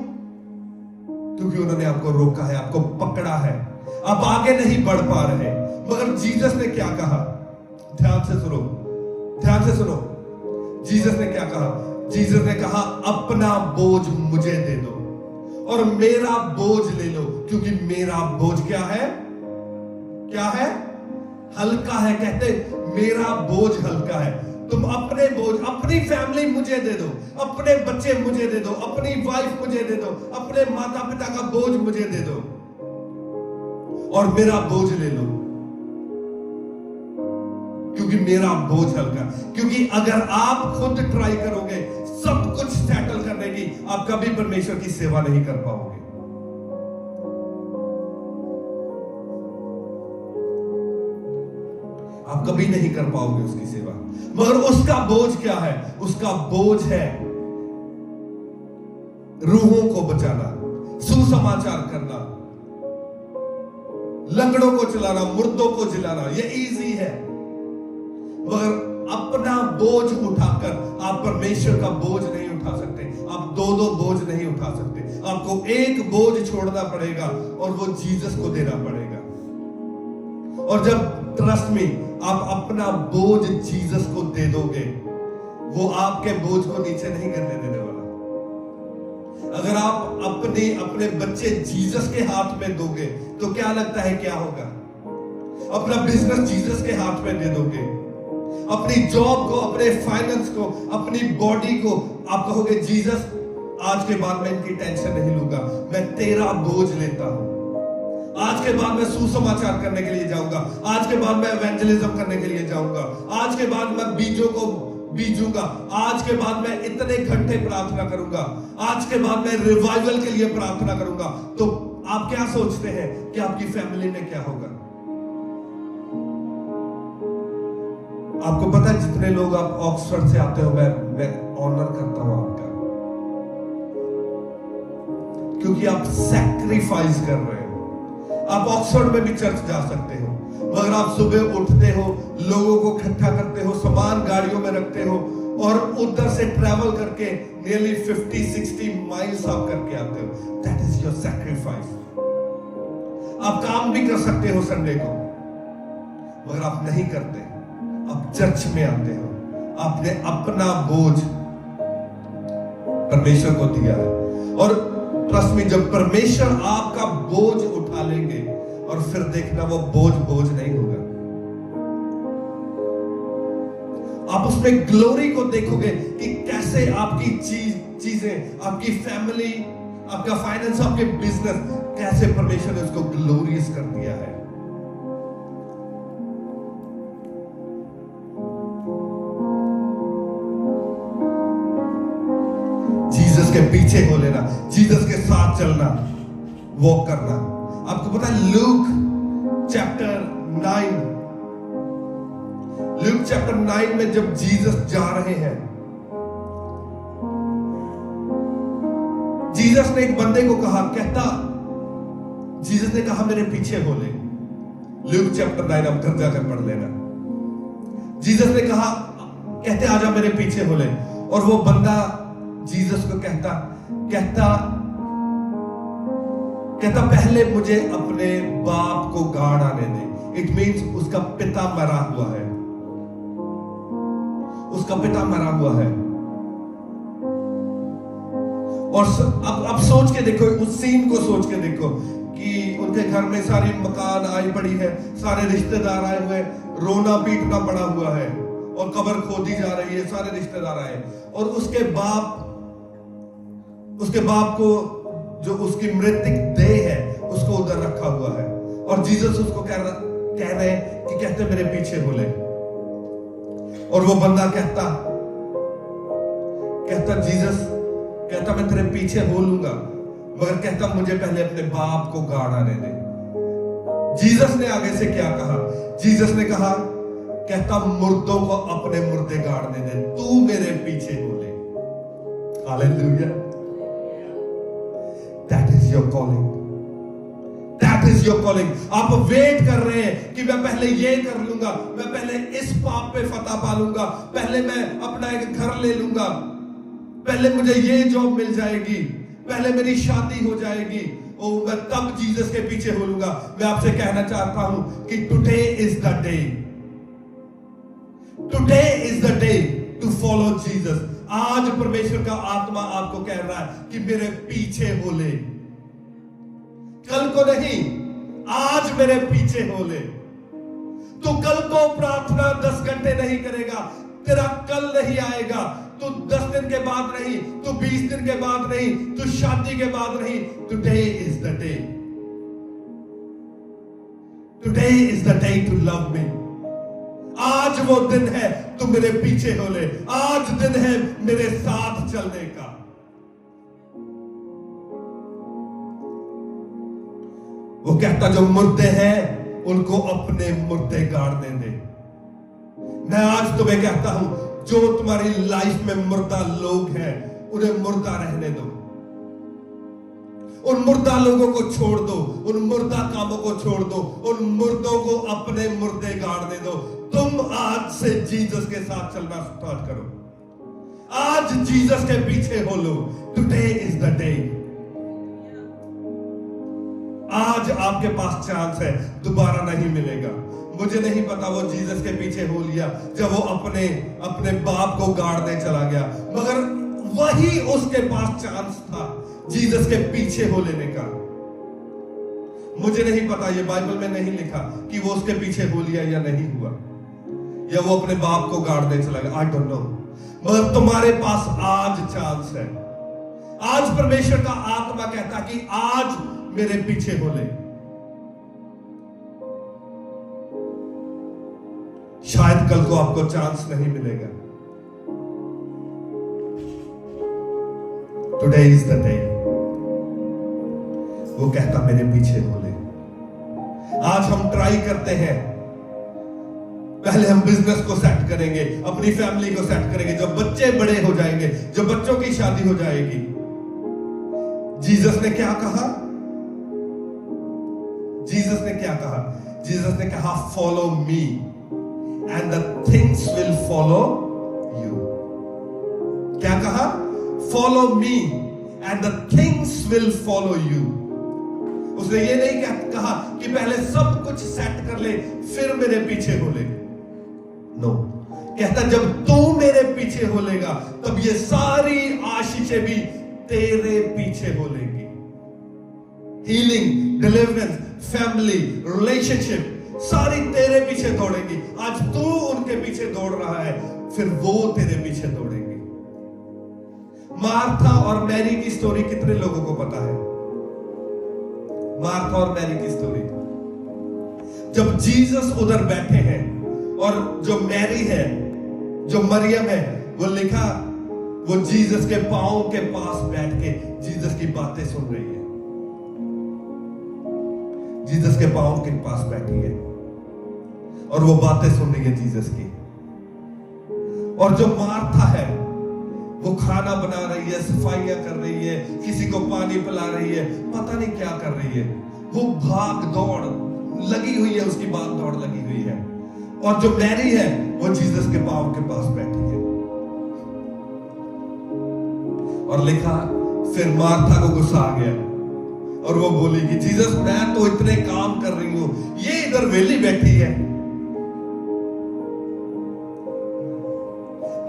क्योंकि उन्होंने आपको रोका है, आपको पकड़ा है, आप आगे नहीं बढ़ पा रहे। मगर जीसस ने क्या कहा? ध्यान से सुनो, ध्यान से सुनो। जीसस ने क्या कहा? जीसस ने कहा अपना बोझ मुझे दे दो और मेरा बोझ ले लो, क्योंकि मेरा बोझ क्या है? क्या है? हल्का है। कहते मेरा बोझ हल्का है। तुम अपने बोझ, अपनी फैमिली मुझे दे दो, अपने बच्चे मुझे दे दो, अपनी वाइफ मुझे दे दो, अपने माता पिता का बोझ मुझे दे दो और मेरा बोझ ले लो, क्योंकि मेरा बोझ हल्का। क्योंकि अगर आप खुद ट्राई करोगे सब कुछ सेटल करने की, आप कभी परमेश्वर की सेवा नहीं कर पाओगे। आप कभी नहीं कर पाओगे उसकी सेवा। मगर उसका बोझ क्या है? उसका बोझ है रूहों को बचाना, सुसमाचार करना, लंगड़ों को चलाना, मुर्दों को जिलाना। ये इजी है, मगर अपना बोझ उठाकर आप परमेश्वर का बोझ नहीं उठा सकते। आप दो बोझ नहीं उठा सकते। आपको एक बोझ छोड़ना पड़ेगा और वो जीसस को देना पड़ेगा। और जब ट्रस्ट में आप अपना बोझ जीसस को दे दोगे, वो आपके बोझ को नीचे नहीं गिरने देने वाला। अगर आप अपने बच्चे जीसस के हाथ में दोगे तो क्या लगता है क्या होगा? अपना बिजनेस जीसस के हाथ में दे दोगे, अपनी जॉब को, अपने फाइनेंस को, अपनी बॉडी को आप कहोगे जीसस आज के बाद मैं इनकी टेंशन नहीं लूंगा, मैं तेरा बोझ लेता हूं। आज के बाद मैं सुसमाचार करने के लिए जाऊंगा, आज के बाद मैं इवेंजलिज्म करने के लिए जाऊंगा, आज के बाद मैं बीजों को बीजूंगा, आज के बाद मैं इतने घंटे प्रार्थना करूंगा, आज के बाद मैं रिवाइवल के लिए प्रार्थना करूंगा। तो आप क्या सोचते हैं कि आपकी फैमिली में क्या होगा? आपको पता है जितने लोग आप ऑक्सफोर्ड से आते हो, मैं ऑनर करता हूं आपका, क्योंकि आप सैक्रिफाइस कर रहे हो। आप ऑक्सफोर्ड में भी चर्च जा सकते हो, मगर आप सुबह उठते हो, लोगों को इकट्ठा करते हो, सामान गाड़ियों में रखते हो और उधर से ट्रैवल करके नियरली 50-60 माइल्स आप करके आते हो। That is your sacrifice. आप काम भी कर सकते हो संडे को, मगर आप नहीं करते। आप चर्च में आते हो, आपने अपना बोझ परमेश्वर को दिया है। और ट्रस्ट में जब परमेश्वर आपका बोझ उठा लेंगे और फिर देखना वो बोझ नहीं होगा। आप उसमें ग्लोरी को देखोगे कि कैसे आपकी चीजें, आपकी फैमिली, आपका फाइनेंस, आपके बिजनेस, कैसे परमेश्वर ने उसको ग्लोरियस कर दिया है। जीसस के पीछे हो लेना, जीसस के साथ चलना, वॉक करना। आपको पता है लूक चैप्टर 9 में जब जीसस जा रहे हैं, जीसस ने एक बंदे को कहा, जीसस ने कहा मेरे पीछे हो ले। लूक चैप्टर 9 आप घर जाकर पढ़ लेना। जीसस ने कहा, कहते आजा मेरे पीछे हो ले। और वो बंदा जीसस को कहता पहले मुझे अपने बाप को गाड़ आने दे। इट मीन्स उसका पिता मरा हुआ है, उसका पिता मरा हुआ है। और अब सोच के देखो, उस सीन को सोच के देखो कि उनके घर में सारी मकान आई पड़ी है, सारे रिश्तेदार आए हुए, रोना पीटना पड़ा हुआ है और कब्र खोदी जा रही है, सारे रिश्तेदार आए। और उसके बाप को जो उसकी मृतिक देह है उसको उधर रखा हुआ है। और जीसस उसको कह रहे हैं कि कहते मेरे पीछे हो ले। और वो बंदा कहता जीसस कहता मैं तेरे पीछे हो लूंगा, मगर कहता मुझे पहले अपने बाप को गाड़ आने दे। जीसस ने आगे से क्या कहा? जीसस ने कहा, कहता मुर्दों को अपने मुर्दे गाड़ने दे, तू मेरे पीछे हो ले। Hallelujah. That is your calling. That is your calling. आप वेट कर रहे हैं कि मैं पहले ये कर लूंगा, मैं पहले इस पाप पे फतह पा लूंगा, पहले मैं अपना एक घर ले लूंगा, पहले मुझे ये जॉब मिल जाएगी, पहले मेरी शादी हो जाएगी, और मैं तब जीसस के पीछे हो लूंगा। मैं आपसे कहना चाहता हूं कि today is the day, today is the day to follow Jesus. आज परमेश्वर का आत्मा आपको कह रहा है कि मेरे पीछे हो ले, कल को नहीं, आज मेरे पीछे हो ले। तू कल को प्रार्थना 10 घंटे नहीं करेगा, तेरा कल नहीं आएगा। तू 10 दिन के बाद नहीं, तू 20 दिन के बाद नहीं, तू शादी के बाद नहीं। Today is the day, today is the day to love me. आज वो दिन है तू मेरे पीछे हो ले, आज दिन है मेरे साथ चलने का। वो कहता जो मुर्दे हैं उनको अपने मुर्दे गाड़ने दे। मैं आज तुम्हें कहता हूं, जो तुम्हारी लाइफ में मुर्दा लोग हैं, उन्हें मुर्दा रहने दो। उन मुर्दा लोगों को छोड़ दो, उन मुर्दा कामों को छोड़ दो, उन मुर्दों को अपने मुर्दे गाड़ने दो। तुम आज से जीसस के साथ चलना स्टार्ट करो। आज जीसस के पीछे हो लो। Today is the day. आज आपके पास चांस है, दोबारा नहीं मिलेगा। मुझे नहीं पता वो जीसस के पीछे हो लिया जब वो अपने बाप को गाड़ने चला गया, मगर वही उसके पास चांस था जीसस के पीछे हो लेने का। मुझे नहीं पता, ये बाइबल में नहीं लिखा कि वो उसके पीछे हो लिया या नहीं हुआ, या वो अपने बाप को गाड़ने चला गया। आई डोंट नो, मगर तुम्हारे पास आज चांस है। आज परमेश्वर का आत्मा कहता कि आज मेरे पीछे हो ले। शायद कल को आपको चांस नहीं मिलेगा। Today is the day. वो कहता मेरे पीछे हो ले। आज हम ट्राई करते हैं, पहले हम बिजनेस को सेट करेंगे, अपनी फैमिली को सेट करेंगे, जब बच्चे बड़े हो जाएंगे, जब बच्चों की शादी हो जाएगी। जीसस ने क्या कहा? जीसस ने क्या कहा? जीसस ने कहा follow me and the things will follow you. क्या कहा? Follow me and the things will follow you. उसने ये नहीं कहा कि पहले सब कुछ सेट कर ले फिर मेरे पीछे हो ले। नो, कहता जब तू मेरे पीछे हो लेगा तब ये सारी आशीषें भी तेरे पीछे हो लेंगी। हीलिंग, डिलीवरेंस, फैमिली, रिलेशनशिप सारी तेरे पीछे दौड़ेंगी। आज तू उनके पीछे दौड़ रहा है, फिर वो तेरे पीछे दौड़ेंगे। मार्था और मैरी की स्टोरी कितने लोगों को पता है? मार्था और मैरी की स्टोरी। जब जीसस उधर बैठे हैं और जो मैरी है, जो मरियम है, वो लिखा वो जीसस के पांव के पास बैठ के जीसस की बातें सुन रही है। जीसस के पांव के पास बैठी है और वो बातें सुन रही है जीसस की। और जो मार्था है वो खाना बना रही है, सफाइयां कर रही है, किसी को पानी पिला रही है, पता नहीं क्या कर रही है। वो भाग दौड़ लगी हुई है, उसकी भाग दौड़ लगी हुई है। और जो मैरी है वो जीसस के पांव के पास बैठी है। और लिखा फिर मार्था को गुस्सा आ गया और वो बोली कि जीसस मैं तो इतने काम कर रही हूं, ये इधर वेली बैठी है।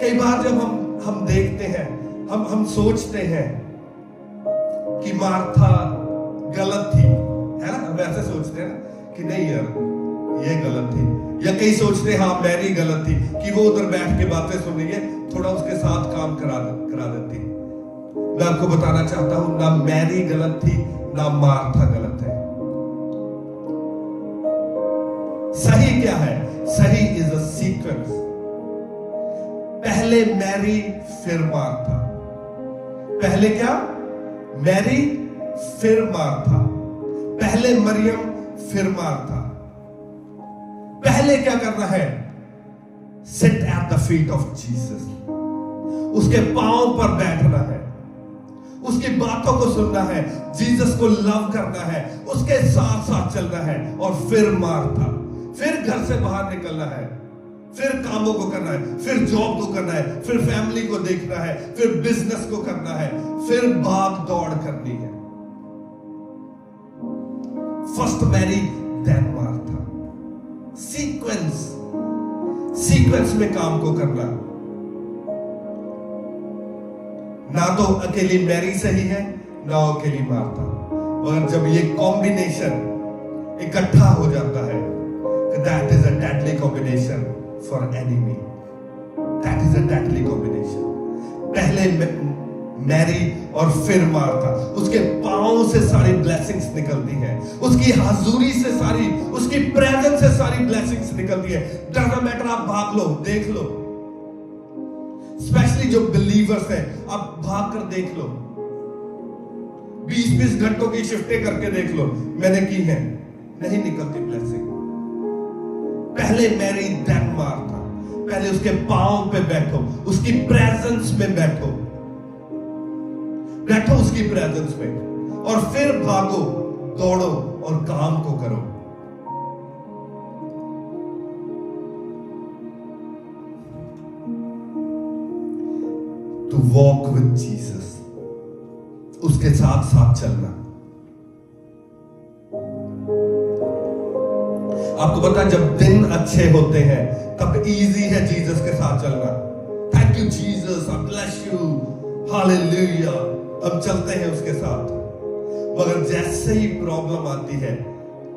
कई बार जब हम देखते हैं, हम सोचते हैं कि मार्था गलत थी, है ना? हम ऐसे सोचते हैं ना कि नहीं यार ये गलत थी, या कई सोचते हैं हाँ मैरी गलत थी कि वो उधर बैठ के बातें सुन रही है, थोड़ा उसके साथ काम करा देती। मैं आपको बताना चाहता हूं, ना मैरी गलत थी ना मार्था गलत है। सही क्या है? सही इज अ सीक्वेंस। पहले मैरी फिर मार्था। पहले क्या? मैरी फिर मार्था। पहले मरियम फिर मार्था। पहले क्या करना है? Sit at the feet of Jesus. उसके पांव पर बैठना है, उसकी बातों को सुनना है, जीसस को लव करना है, उसके साथ साथ चलना है। और फिर मार्था, फिर घर से बाहर निकलना है, फिर कामों को करना है, फिर जॉब को करना है, फिर फैमिली को देखना है, फिर बिजनेस को करना है, फिर भाग दौड़ करनी है। First Mary then Martha. Sequence में काम को करना। ना तो अकेली मैरी सही है, ना अकेली मार्था, मगर जब ये कॉम्बिनेशन इकट्ठा हो जाता है, that is a deadly combination for enemy. That is a deadly combination. पहले मैरी और फिर मार्था। उसके पांव से सारी ब्लेसिंग्स निकलती हैं, उसकी हाजुरी से सारी, उसकी प्रेजेंस से सारी ब्लेसिंग्स निकलती है। डजंट मैटर, आप भाग लो, देख लो। स्पेशली जो बिलीवर्स हैं, आप भाग कर देख लो, 20-20 घंटों की शिफ्टें करके देख लो, मैंने की है, नहीं निकलती ब्लेसिंग। पहले मैरी देन मार्था। पहले उसके पांव पे बैठो, उसकी प्रेजेंस में बैठो उसकी प्रेजेंस में, और फिर भागो, दौड़ो और काम को करो। टू वॉक विद जीसस, उसके साथ साथ चलना। आपको पता है जब दिन अच्छे होते हैं तब इजी है जीसस के साथ चलना। Thank you Jesus, I bless you, hallelujah, हम चलते हैं उसके साथ। मगर जैसे ही प्रॉब्लम आती है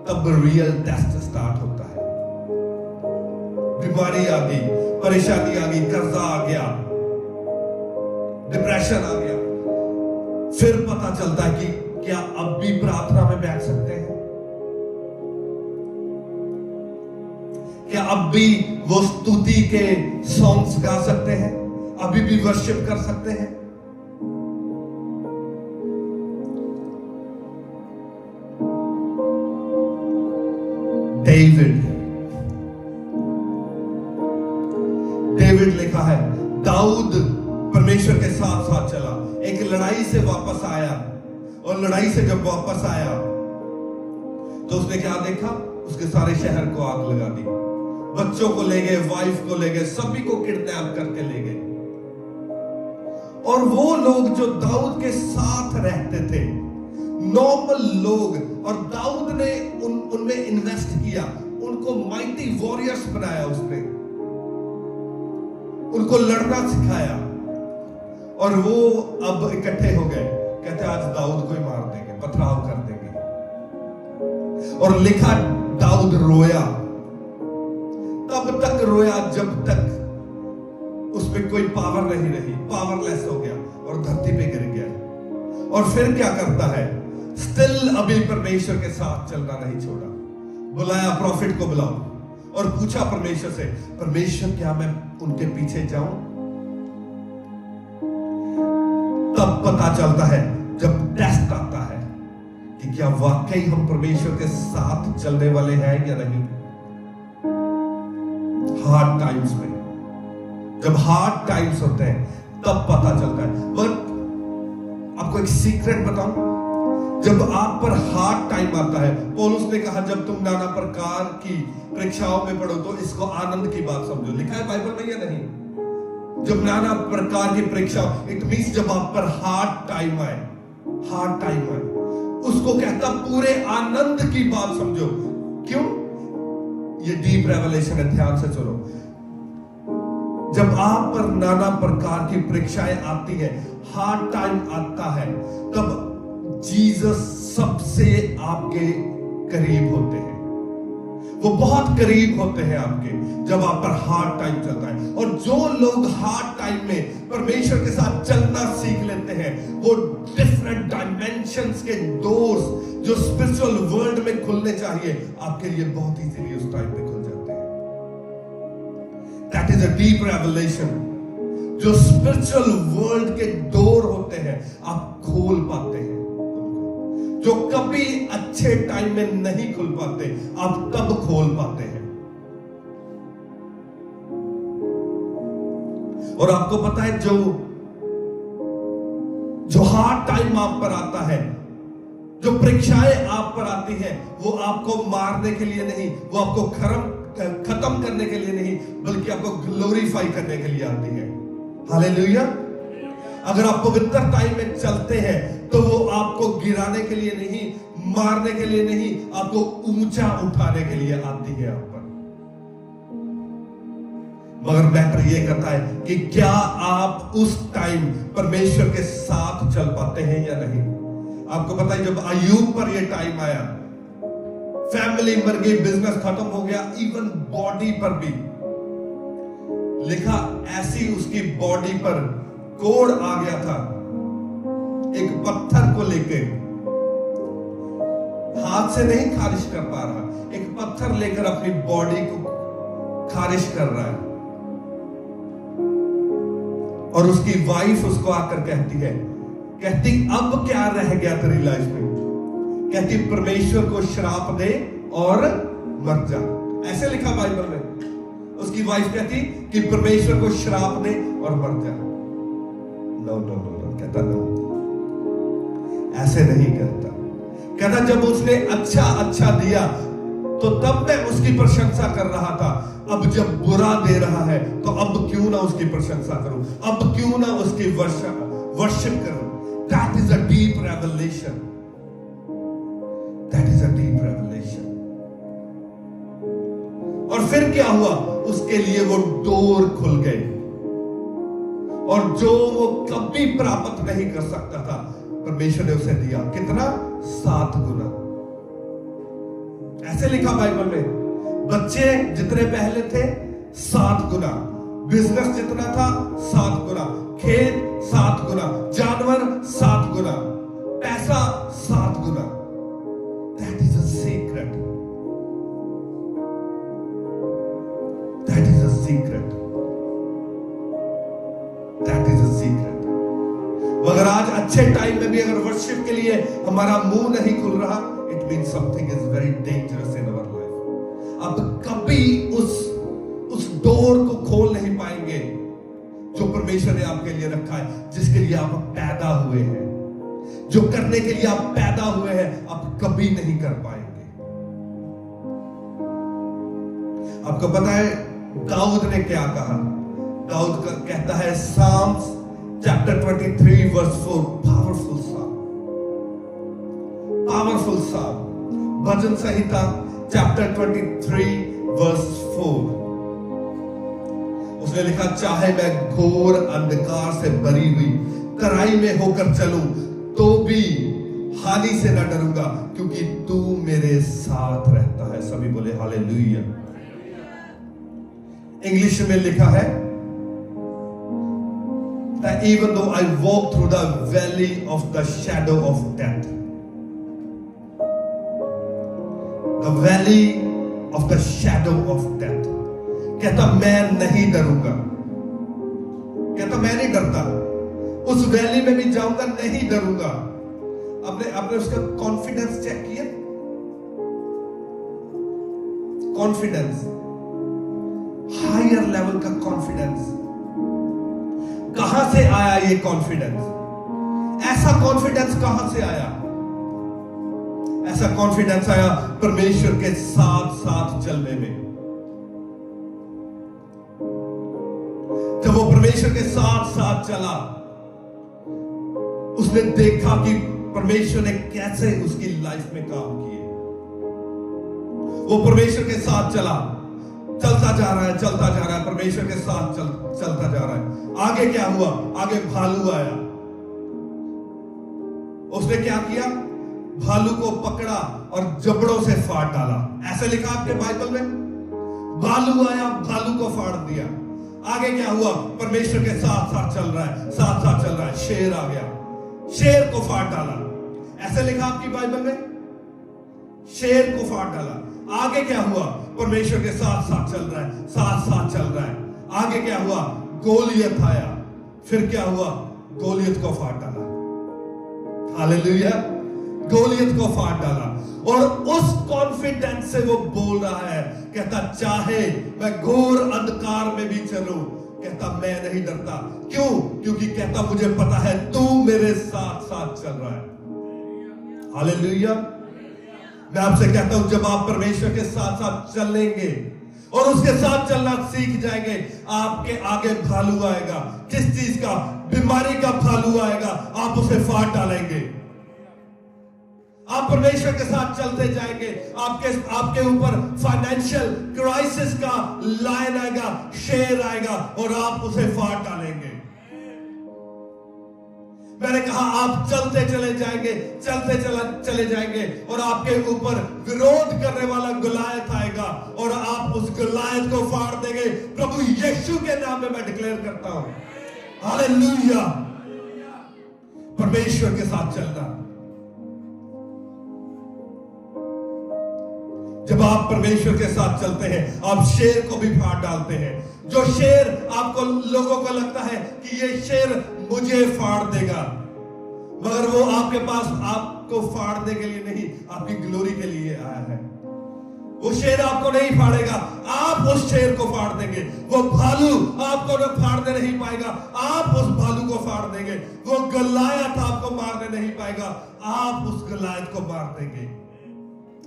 तब रियल टेस्ट स्टार्ट होता है। बीमारी आ गई, परेशानी आ गई, कर्जा आ गया, डिप्रेशन आ गया, फिर पता चलता है कि क्या अब भी प्रार्थना में बैठ सकते हैं, क्या अब भी वो स्तुति के सॉन्ग्स गा सकते हैं, अभी भी वर्शिप कर सकते हैं। डेविड लिखा है, दाऊद परमेश्वर के साथ साथ चला, एक लड़ाई से वापस आया, और लड़ाई से जब वापस आया तो उसने क्या देखा? उसके सारे शहर को आग लगा दी, बच्चों को ले गए, वाइफ को ले गए, सभी को किडनैप करके ले गए। और वो लोग जो दाऊद के साथ रहते थे, नॉर्मल लोग, और दाऊद ने उनमें इन्वेस्ट किया, उनको माइटी वॉरियर्स बनाया, उसने उनको लड़ना सिखाया, और वो अब इकट्ठे हो गए, कहते आज दाऊद को ही मार देंगे, पथराव कर देंगे। और लिखा दाऊद रोया, तब तक रोया जब तक उस पर कोई पावर नहीं रही, पावरलेस हो गया और धरती पे गिर गया। और फिर क्या करता है? स्टिल अभी परमेश्वर के साथ चलना नहीं छोड़ा, बुलाया प्रॉफिट को, बुलाओ, और पूछा परमेश्वर से, परमेश्वर क्या मैं उनके पीछे जाऊं? तब पता चलता है जब टेस्ट आता है कि क्या वाकई हम परमेश्वर के साथ चलने वाले हैं या नहीं। हार्ड टाइम्स में, जब हार्ड टाइम्स होते हैं तब पता चलता है। बट आपको एक सीक्रेट बताऊं, जब आप पर हार्ड टाइम आता है, पौलुस ने कहा जब तुम नाना प्रकार की परीक्षाओं में पढ़ो तो इसको आनंद की बात समझो। लिखा है बाइबल में या नहीं? जब नाना प्रकार की परीक्षा, इट मींस जब आप पर हार्ड टाइम आए, उसको कहता पूरे आनंद की बात समझो। क्यों? ये डीप रेवलेशन है, ध्यान से सुनो। जब आप पर नाना प्रकार की परीक्षाएं आती है, हार्ड टाइम आता है, तब जीसस सबसे आपके करीब होते हैं, वो बहुत करीब होते हैं आपके, जब आप पर हार्ड टाइम चलता है। और जो लोग हार्ड टाइम में परमेश्वर के साथ चलना सीख लेते हैं, वो डिफरेंट डायमेंशंस के डोर्स जो स्पिरिचुअल वर्ल्ड में खुलने चाहिए, आपके लिए बहुत इजीली उस टाइम पे खुल जाते हैं। That is a deep revelation. जो स्पिरिचुअल वर्ल्ड के डोर होते हैं, आप खोल पाते हैं, जो कभी अच्छे टाइम में नहीं खुल पाते, आप तब खोल पाते हैं। और आपको पता है, जो हार्ड टाइम आप पर आता है, जो परीक्षाएं आप पर आती हैं, वो आपको मारने के लिए नहीं, वो आपको खत्म करने के लिए नहीं, बल्कि आपको ग्लोरीफाई करने के लिए आती है। हालेलुया। अगर आप पवित्र टाइम में चलते हैं तो वो आपको गिराने के लिए नहीं, मारने के लिए नहीं, आपको ऊंचा उठाने के लिए आती है आप पर। मगर मैटर ये करता है कि क्या आप उस टाइम परमेश्वर के साथ चल पाते हैं या नहीं। आपको पता है, जब अय्यूब पर यह टाइम आया, फैमिली मर गई, बिजनेस खत्म हो गया, इवन बॉडी पर भी लिखा, ऐसी उसकी बॉडी पर कोड़ आ गया था, एक पत्थर को लेके, हाथ से नहीं खारिश कर पा रहा, एक पत्थर लेकर अपनी बॉडी को खारिश कर रहा है। और उसकी वाइफ उसको आकर कहती अब क्या रह गया तेरी लाइफ में? कहती परमेश्वर को श्राप दे और मर जा। ऐसे लिखा बाइबल में। उसकी वाइफ कहती कि परमेश्वर को श्राप दे और मर जा। नो नो नो नो, कहता नो, ऐसे नहीं करता। कहता जब उसने अच्छा अच्छा दिया तो तब मैं उसकी प्रशंसा कर रहा था, अब जब बुरा दे रहा है तो अब क्यों ना उसकी प्रशंसा करूं, अब क्यों ना उसकी वर्शिप करूं। That is a deep revelation. That is a deep revelation. और फिर क्या हुआ, उसके लिए वो डोर खुल गए, और जो वो कभी प्राप्त नहीं कर सकता था परमेश्वर ने उसे दिया। कितना? 7 गुना। ऐसे लिखा बाइबल में, बच्चे जितने पहले थे 7 गुना, बिजनेस जितना था 7 गुना, खेत 7 गुना, जानवर 7 गुना, पैसा 7 गुना। That is a secret. That is a secret. That is a secret. मगर आज अच्छे टाइम में भी अगर वर्शिप के लिए हमारा मुंह नहीं खुल रहा, it means something is very dangerous in our life. अब कभी उस डोर को खोल नहीं पाएंगे जो परमेश्वर ने आपके लिए रखा है, जिसके लिए आप पैदा हुए हैं, जो करने के लिए आप पैदा हुए हैं, आप कभी नहीं कर पाएंगे। आपको पता है दाऊद ने क्या कहा? दाऊद कहता है, Psalms chapter 23 verse 4, powerful psalm, powerful psalm, भजन संहिता chapter 23 verse 4। उसने लिखा, चाहे मैं घोर अंधकार से भरी हुई तराई में होकर चलूं तो भी हानि से न डरूंगा, क्योंकि तू मेरे साथ रहता है। सभी बोले हालेलुया। इंग्लिश में लिखा है, that even though I walk through the valley of the shadow of death, the valley of the shadow of death, कहता मैं नहीं डरूंगा, कहता मैं नहीं डरता, उस वैली में भी जाऊंगा नहीं डरूंगा। आपने उसका कॉन्फिडेंस चेक किया? कॉन्फिडेंस, हायर लेवल का कॉन्फिडेंस। कहां से आया ये कॉन्फिडेंस? ऐसा कॉन्फिडेंस कहां से आया? ऐसा कॉन्फिडेंस आया परमेश्वर के साथ साथ चलने में। जब वो परमेश्वर के साथ साथ चला, उसने देखा कि परमेश्वर ने कैसे उसकी लाइफ में काम किए। वो परमेश्वर के साथ चला, चलता जा रहा है, चलता जा रहा है, परमेश्वर के साथ चलता जा रहा है। आगे क्या हुआ? आगे भालू आया। उसने क्या किया? भालू को पकड़ा और जबड़ों से फाड़ डाला। ऐसे लिखा आपके बाइबल में, भालू आया, भालू को फाड़ दिया। आगे क्या हुआ? परमेश्वर के साथ साथ चल रहा है, साथ साथ चल रहा है, शेर आ गया, शेर को फाड़ डाला। ऐसे लिखा आपकी बाइबल में, शेर को फाड़ डाला। आगे क्या हुआ? परमेश्वर के साथ साथ चल रहा है, साथ साथ चल रहा है। आगे क्या हुआ? गोलियत आया। फिर क्या हुआ? गोलियत को फाड़ डाला। हालेलुया, गोलियत को फाड़ डाला। और उस कॉन्फिडेंस से वो बोल रहा है, कहता चाहे मैं घोर अंधकार में भी चलूं, कहता मैं नहीं डरता। क्यों? क्योंकि कहता मुझे पता है तू मेरे साथ साथ चल रहा है। हालेलुया। मैं आपसे कहता हूं, जब आप परमेश्वर के साथ साथ चलेंगे और उसके साथ चलना सीख जाएंगे, आपके आगे भालू आएगा। किस चीज का? बीमारी का भालू आएगा, आप उसे फाड़ डालेंगे। आप परमेश्वर के साथ चलते जाएंगे, आपके ऊपर फाइनेंशियल क्राइसिस का लायन आएगा, शेर आएगा और आप उसे फाड़ डालेंगे। मैंने कहा आप चलते चले जाएंगे, चले जाएंगे और आपके ऊपर विरोध करने वाला गुलायत आएगा और आप उस गुलायत को फाड़ देंगे। प्रभु यीशु के नाम में मैं डिक्लेयर करता हूं, हालेलुया। परमेश्वर के साथ चलना। जब आप परमेश्वर के साथ चलते हैं, आप शेर को भी फाड़ डालते हैं। जो शेर आपको, लोगों को लगता है कि ये शेर मुझे फाड़ देगा, मगर वो आपके पास आपको फाड़ने के लिए नहीं, आपकी ग्लोरी के लिए आया है। वो शेर आपको नहीं फाड़ेगा, आप उस शेर को फाड़ देंगे। वो भालू आपको न फाड़ने नहीं पाएगा, आप उस भालू को फाड़ देंगे। वो गलायत आपको मारने नहीं पाएगा, आप उस गलायत को मार देंगे।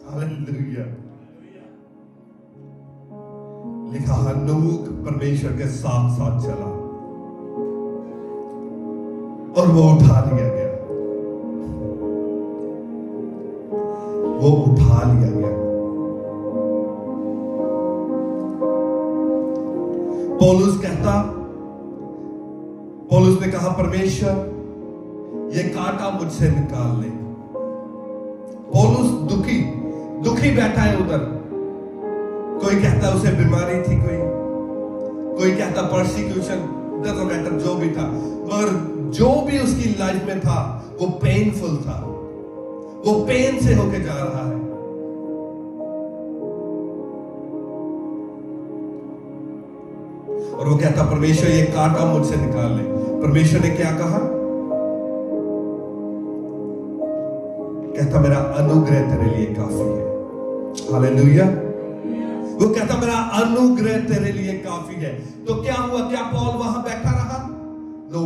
हालेलुया। लिखा हनोक परमेश्वर के साथ साथ चला और वो उठा लिया गया, वो उठा लिया गया। पौलुस ने कहा परमेश्वर ये कांटा मुझसे निकाल ले। पौलुस दुखी बैठा है उधर। कोई कहता उसे बीमारी थी, कोई कहता परसिक्यूशन, डजंट मैटर, जो भी था, मगर जो भी उसकी लाइफ में था वो पेनफुल था, वो पेन से होके जा रहा है। और वो कहता परमेश्वर ये कांटा मुझसे निकाल ले। परमेश्वर ने क्या कहा? कहता मेरा अनुग्रह तेरे लिए काफी है। हालेलुया। वो कहता मेरा अनुग्रह तेरे लिए काफी है। तो क्या हुआ? क्या पौल वहां बैठा रहा? नो,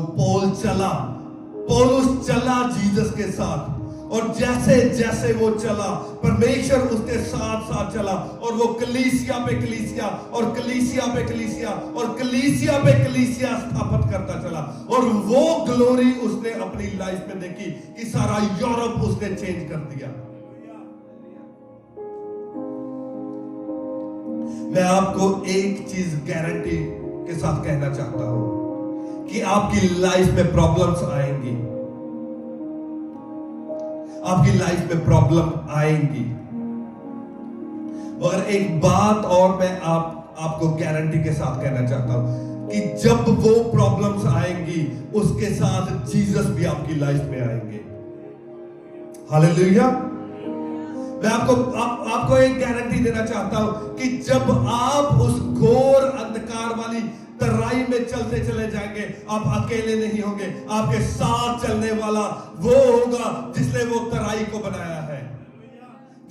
पौलुस चला जीसस के साथ, और जैसे जैसे वो चला परमेश्वर उसके साथ साथ चला, और वो कलीसिया पे कलीसिया और कलीसिया पे कलीसिया और कलीसिया पे कलीसिया स्थापित करता चला। और वो ग्लोरी उसने अपनी लाइफ में देखी कि सारा यूरोप उसने चेंज कर दिया। मैं आपको एक चीज गारंटी के साथ कहना चाहता हूं कि आपकी लाइफ में प्रॉब्लम्स आएंगी, आपकी लाइफ में प्रॉब्लम आएंगी। और एक बात और मैं आपको गारंटी के साथ कहना चाहता हूं कि जब वो प्रॉब्लम्स आएंगी उसके साथ जीसस भी आपकी लाइफ में आएंगे। हालेलुया। मैं आपको एक गारंटी देना चाहता हूं कि जब आप उस घोर अंधकार वाली तराई में चलते चले जाएंगे, आप अकेले नहीं होंगे, आपके साथ चलने वाला वो होगा जिसने वो तराई को बनाया है,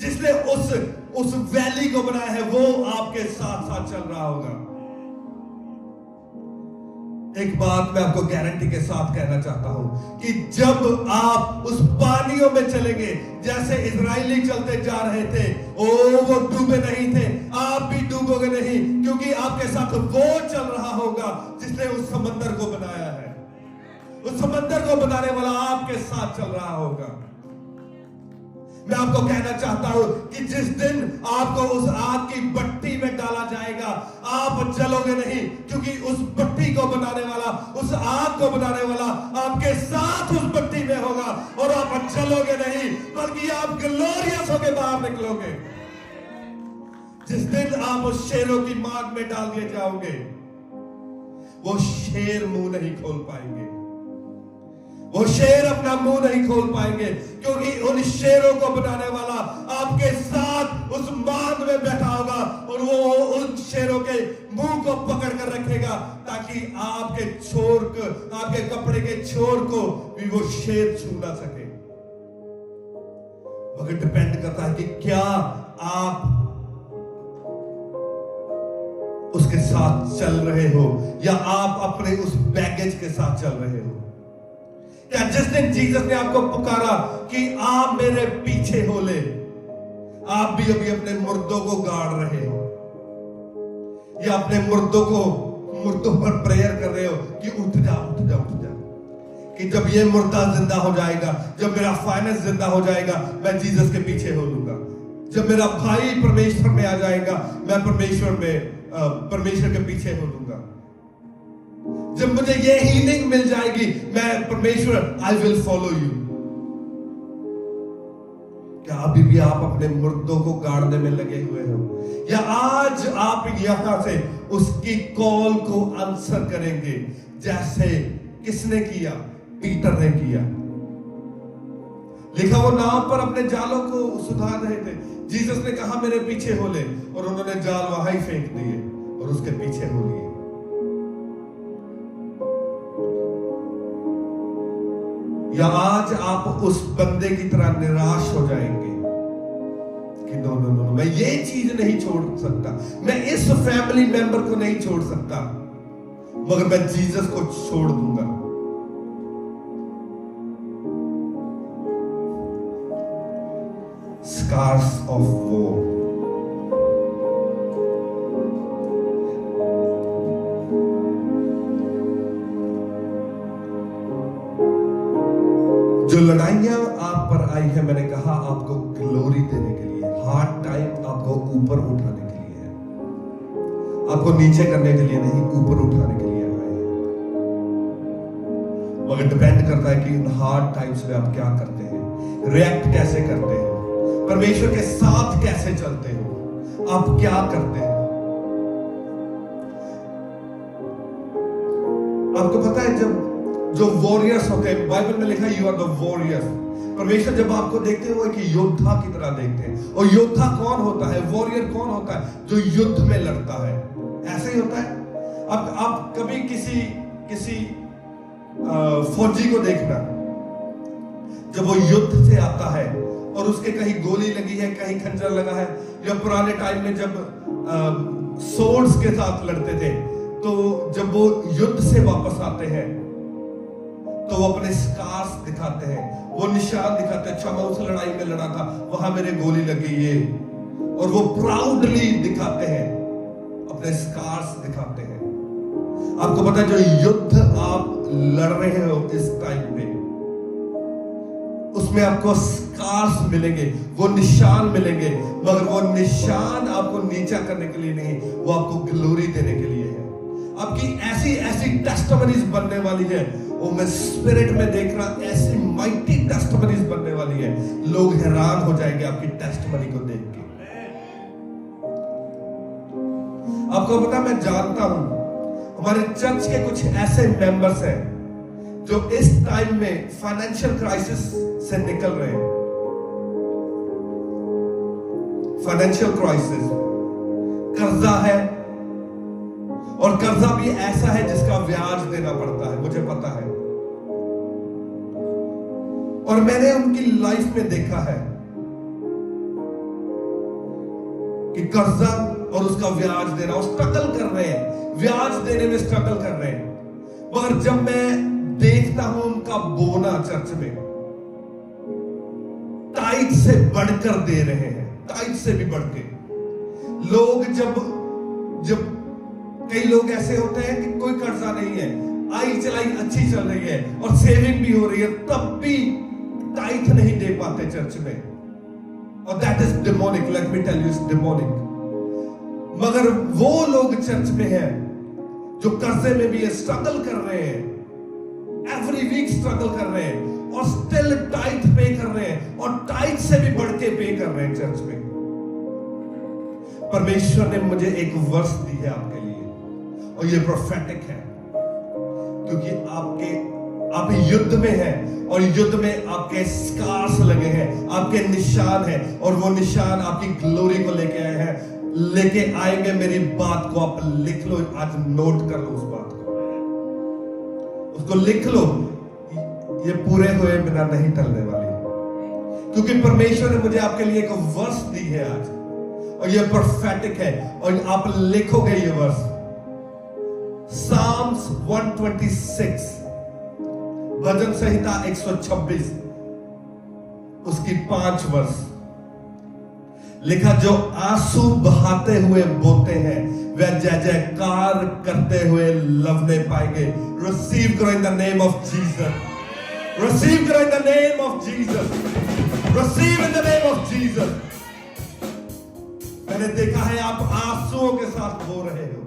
जिसने उस वैली को बनाया है, वो आपके साथ साथ चल रहा होगा। एक बात मैं आपको गारंटी के साथ कहना चाहता हूं कि जब आप उस पानियों में चलेंगे, जैसे इजरायली चलते जा रहे थे, वो डूबे नहीं थे, आप भी डूबोगे नहीं, क्योंकि आपके साथ वो चल रहा होगा जिसने उस समंदर को बनाया है। उस समंदर को बनाने वाला आपके साथ चल रहा होगा। मैं आपको कहना चाहता हूं कि जिस दिन आपको उस आग की भट्टी में डाला जाएगा, आप जलोगे नहीं, क्योंकि उस भट्टी को बनाने वाला, उस आग को बनाने वाला आपके साथ उस भट्टी में होगा, और आप जलोगे नहीं, बल्कि आप ग्लोरियस होके बाहर निकलोगे। जिस दिन आप उस शेरों की मार में डाल दिए जाओगे, वो शेर मुंह नहीं खोल पाएंगे, वो शेर अपना मुंह नहीं खोल पाएंगे, क्योंकि उन शेरों को बनाने वाला आपके साथ उस मार्ग में बैठा होगा, और वो उन शेरों के मुंह को पकड़ कर रखेगा, ताकि आपके छोर को, आपके कपड़े के छोर को भी वो शेर छू ना सके। मगर डिपेंड करता है कि क्या आप उसके साथ चल रहे हो, या आप अपने उस बैगेज के साथ चल रहे हो। क्या जिस दिन जीसस ने आपको पुकारा कि आप मेरे पीछे हो ले, आप भी अभी अपने मुर्दों को गाड़ रहे हो, या अपने मुर्दों पर प्रेयर कर रहे हो कि उठ जा, कि जब ये मुर्दा जिंदा हो जाएगा, जब मेरा फाइनेंस जिंदा हो जाएगा, मैं जीसस के पीछे हो लूंगा। जब मेरा भाई परमेश्वर में आ जाएगा, मैं परमेश्वर के पीछे हो लूंगा। जब मुझे ये हीलिंग मिल जाएगी, मैं परमेश्वर, आई विल फॉलो यू। क्या अभी भी आप अपने मुर्दों को गाड़ने में लगे हुए हो, या आज आप यहां से उसकी कॉल को आंसर करेंगे, जैसे किसने किया? पीटर ने किया। लिखा वो नाव पर अपने जालों को सुधार रहे थे, जीसस ने कहा मेरे पीछे हो ले, और उन्होंने जाल वहां ही फेंक दिए और उसके पीछे हो लिए। या आज आप उस बंदे की तरह निराश हो जाएंगे कि नो, मैं ये चीज नहीं छोड़ सकता, मैं इस फैमिली मेंबर को नहीं छोड़ सकता, मगर मैं जीसस को छोड़ दूंगा। Scars of war. जो लड़ाइयां आप पर आई है, मैंने कहा आपको ग्लोरी देने के लिए, हार्ड टाइम आपको ऊपर उठाने के लिए है, आपको नीचे करने के लिए नहीं, ऊपर उठाने के लिए आए हैं। मगर डिपेंड करता है कि इन हार्ड टाइम्स में आप क्या करते हैं, रिएक्ट कैसे करते हैं, परमेश्वर के साथ कैसे चलते हो, आप क्या करते हैं। आपको पता है जब जो वॉरियर्स होते हैं, बाइबल में लिखा है यू आर द वॉरियर्स। परमेश्वर जब आपको देखते हैं वो एक योद्धा की तरह देखते हैं। और योद्धा कौन होता है, वॉरियर कौन होता है, जो युद्ध में लड़ता है। ऐसे ही होता है। अब आप कभी किसी फौजी को देखना, जब वो युद्ध से आता है और उसके कहीं गोली लगी है, कहीं खंजर लगा है, या पुराने टाइम में जब सोर्ड्स के साथ लड़ते थे, तो जब वो युद्ध से वापस आते हैं तो वो अपने स्कार्स दिखाते हैं, वो निशान दिखाते हैं, अच्छा मैं उस लड़ाई में लड़ा था, वहां मेरे गोली लगी ये, और वो प्राउडली दिखाते हैं, अपने स्कार्स दिखाते हैं। आपको पता है जो युद्ध आप लड़ रहे हो इस टाइम पे, उसमें आपको स्कार्स मिलेंगे, वो निशान मिलेंगे, मगर वो निशान आपको नीचा करने के लिए नहीं, वो आपको ग्लोरी देने के लिए है। आपकी ऐसी टेस्टिमनीज बनने वाली है, वो मैं स्पिरिट में देख रहा, ऐसी माइटी टेस्टिमनीज बनने वाली है, लोग हैरान हो जाएंगे आपकी टेस्टिमनी को देख के। आपको पता, मैं जानता हूं हमारे चर्च के कुछ ऐसे मेंबर्स हैं जो इस टाइम में फाइनेंशियल क्राइसिस से निकल रहे हैं। फाइनेंशियल क्राइसिस, कर्जा है, और कर्जा भी ऐसा है जिसका ब्याज देना पड़ता है, मुझे पता है। और मैंने उनकी लाइफ में देखा है कि कर्जा और उसका ब्याज देना, वो स्ट्रगल कर रहे हैं, ब्याज देने में स्ट्रगल कर रहे हैं। मगर जब मैं देखता हूं उनका बोना चर्च में, टाइट से बढ़कर दे रहे हैं, टाइट से भी बढ़ के। लोग जब कई लोग ऐसे होते हैं कि कोई कर्जा नहीं है, आई चलाई अच्छी चल रही है और सेविंग भी हो रही है, तब भी टाइट नहीं दे पाते चर्च में, और that is demonic. Let me tell you, it's demonic. मगर वो लोग चर्च में हैं जो कर्जे में भी स्ट्रगल कर रहे हैं, एवरी वीक स्ट्रगल कर रहे हैं, और स्टिल टाइट पे कर रहे हैं, और टाइट से भी बढ़ के पे कर रहे हैं चर्च में। परमेश्वर ने मुझे एक वर्स दी है आपके लिए, और ये प्रोफेटिक है, क्योंकि आप युद्ध में हैं, और युद्ध में आपके स्कार्स लगे हैं, आपके निशान हैं, और वो निशान आपकी ग्लोरी को लेके आए हैं, लेके आएंगे। मेरी बात को आप लिख लो, आज नोट कर लो उस बात को, उसको लिख लो, ये पूरे हुए बिना नहीं टलने वाली, क्योंकि परमेश्वर ने मुझे आपके लिए एक वर्स दी है आज, और ये प्रोफेटिक है, और आप लिखोगे ये वर्स। Psalms 126, भजन संहिता 126, उसकी 5 वर्ष लिखा, जो आंसू बहाते हुए बोते हैं वे जय जयकार करते हुए लवने पाएंगे। रिसीव करो in the name of Jesus, receive करो in the name of Jesus, receive in the name of Jesus. मैंने देखा है आप आंसुओं के साथ बो रहे हो,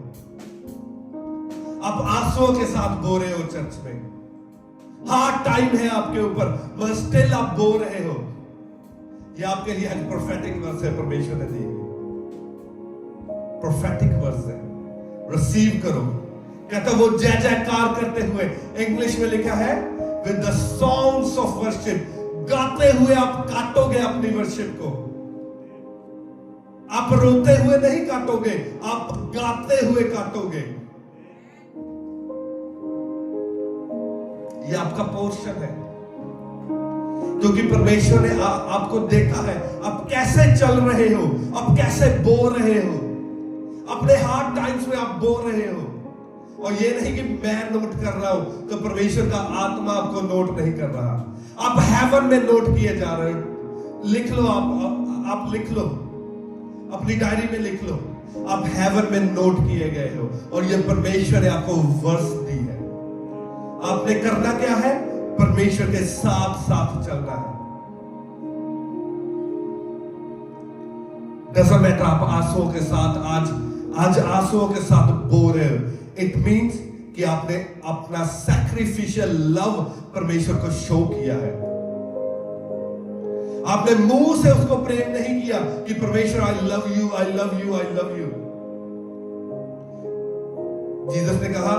आप आंसुओं के साथ बो रहे हो चर्च में, हार्ड टाइम है आपके ऊपर, मगर स्टिल आप बो रहे हो। ये आपके लिए एक प्रोफेटिक वर्स है, परमेश्वर ने दी, प्रोफेटिक वर्स है, रिसीव करो। कहता वो जय जयकार करते हुए, इंग्लिश में लिखा है with the songs of worship, गाते हुए आप काटोगे अपनी वर्शिप को। आप रोते हुए नहीं काटोगे, आप गाते हुए काटोगे। ये आपका पोर्शन है क्योंकि परमेश्वर ने आपको देखा है, आप कैसे चल रहे हो, आप कैसे बो रहे हो, अपने हार्ड टाइम्स में आप बो रहे हो। और ये नहीं कि मैं नोट कर रहा हूं, तो परमेश्वर का आत्मा आपको नोट नहीं कर रहा, आप हेवन में नोट किए जा रहे हो। लिख लो, आप लिख लो, अपनी डायरी में लिख लो, आप हेवन में नोट किए गए हो। और ये परमेश्वर ने आपको वर्ष दी है। आपने करना क्या है? परमेश्वर के साथ साथ चलना है। डज़न्ट मैटर आप आंसुओं के साथ आज आंसुओं के साथ बो रहे हो, इट मीन्स कि आपने अपना सैक्रिफिशियल लव परमेश्वर को शो किया है। आपने मुंह से उसको प्रेम नहीं किया कि परमेश्वर I love you, I love you, I love you. Jesus ने कहा,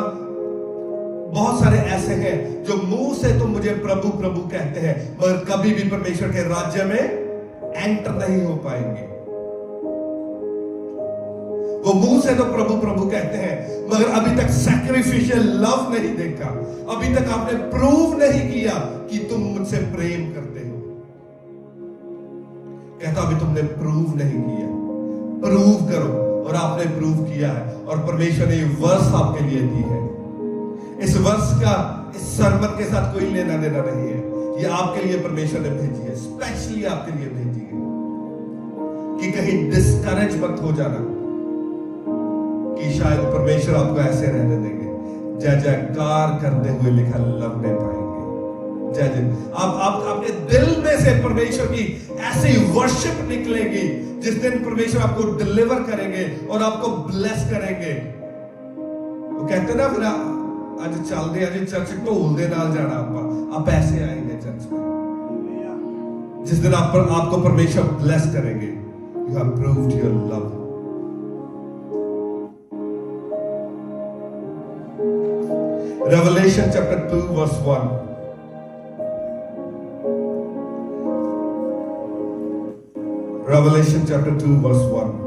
बहुत सारे ऐसे हैं जो मुंह से तो मुझे प्रभु प्रभु कहते हैं, मगर कभी भी परमेश्वर के राज्य में एंटर नहीं हो पाएंगे। वो मुंह से तो प्रभु प्रभु कहते हैं, मगर अभी तक सैक्रिफिशियल लव नहीं देखा, अभी तक आपने प्रूव नहीं किया कि तुम मुझसे प्रेम करते हो। कहता अभी तुमने प्रूव नहीं किया, प्रूव करो। और आपने प्रूव किया है, और परमेश्वर ने ये वर्ष आपके लिए दी है। इस वर्ष का इस सरमन के साथ कोई लेना देना नहीं है, ये आपके लिए परमेश्वर ने भेजी है, स्पेशली आपके लिए भेजी है कि कहीं डिस्करेज मत हो जाना कि शायद परमेश्वर आपको ऐसे रहने देंगे। जय जयकार करते हुए लिखा लवने पाएंगे। जय जय। आप आपके दिल में से परमेश्वर की ऐसी वर्शिप निकलेगी जिस दिन परमेश्वर आपको डिलीवर करेंगे और आपको ब्लेस करेंगे। वो कहते ना, फिर आज चल दे, आज चर्च ढोल दे नाल जाना, आप ऐसे आएंगे चर्च में जिस दिन आपको परमेश्वर ब्लेस करेंगे। You have proved your love. Revelation chapter 2 verse 1. Revelation chapter 2 verse 1.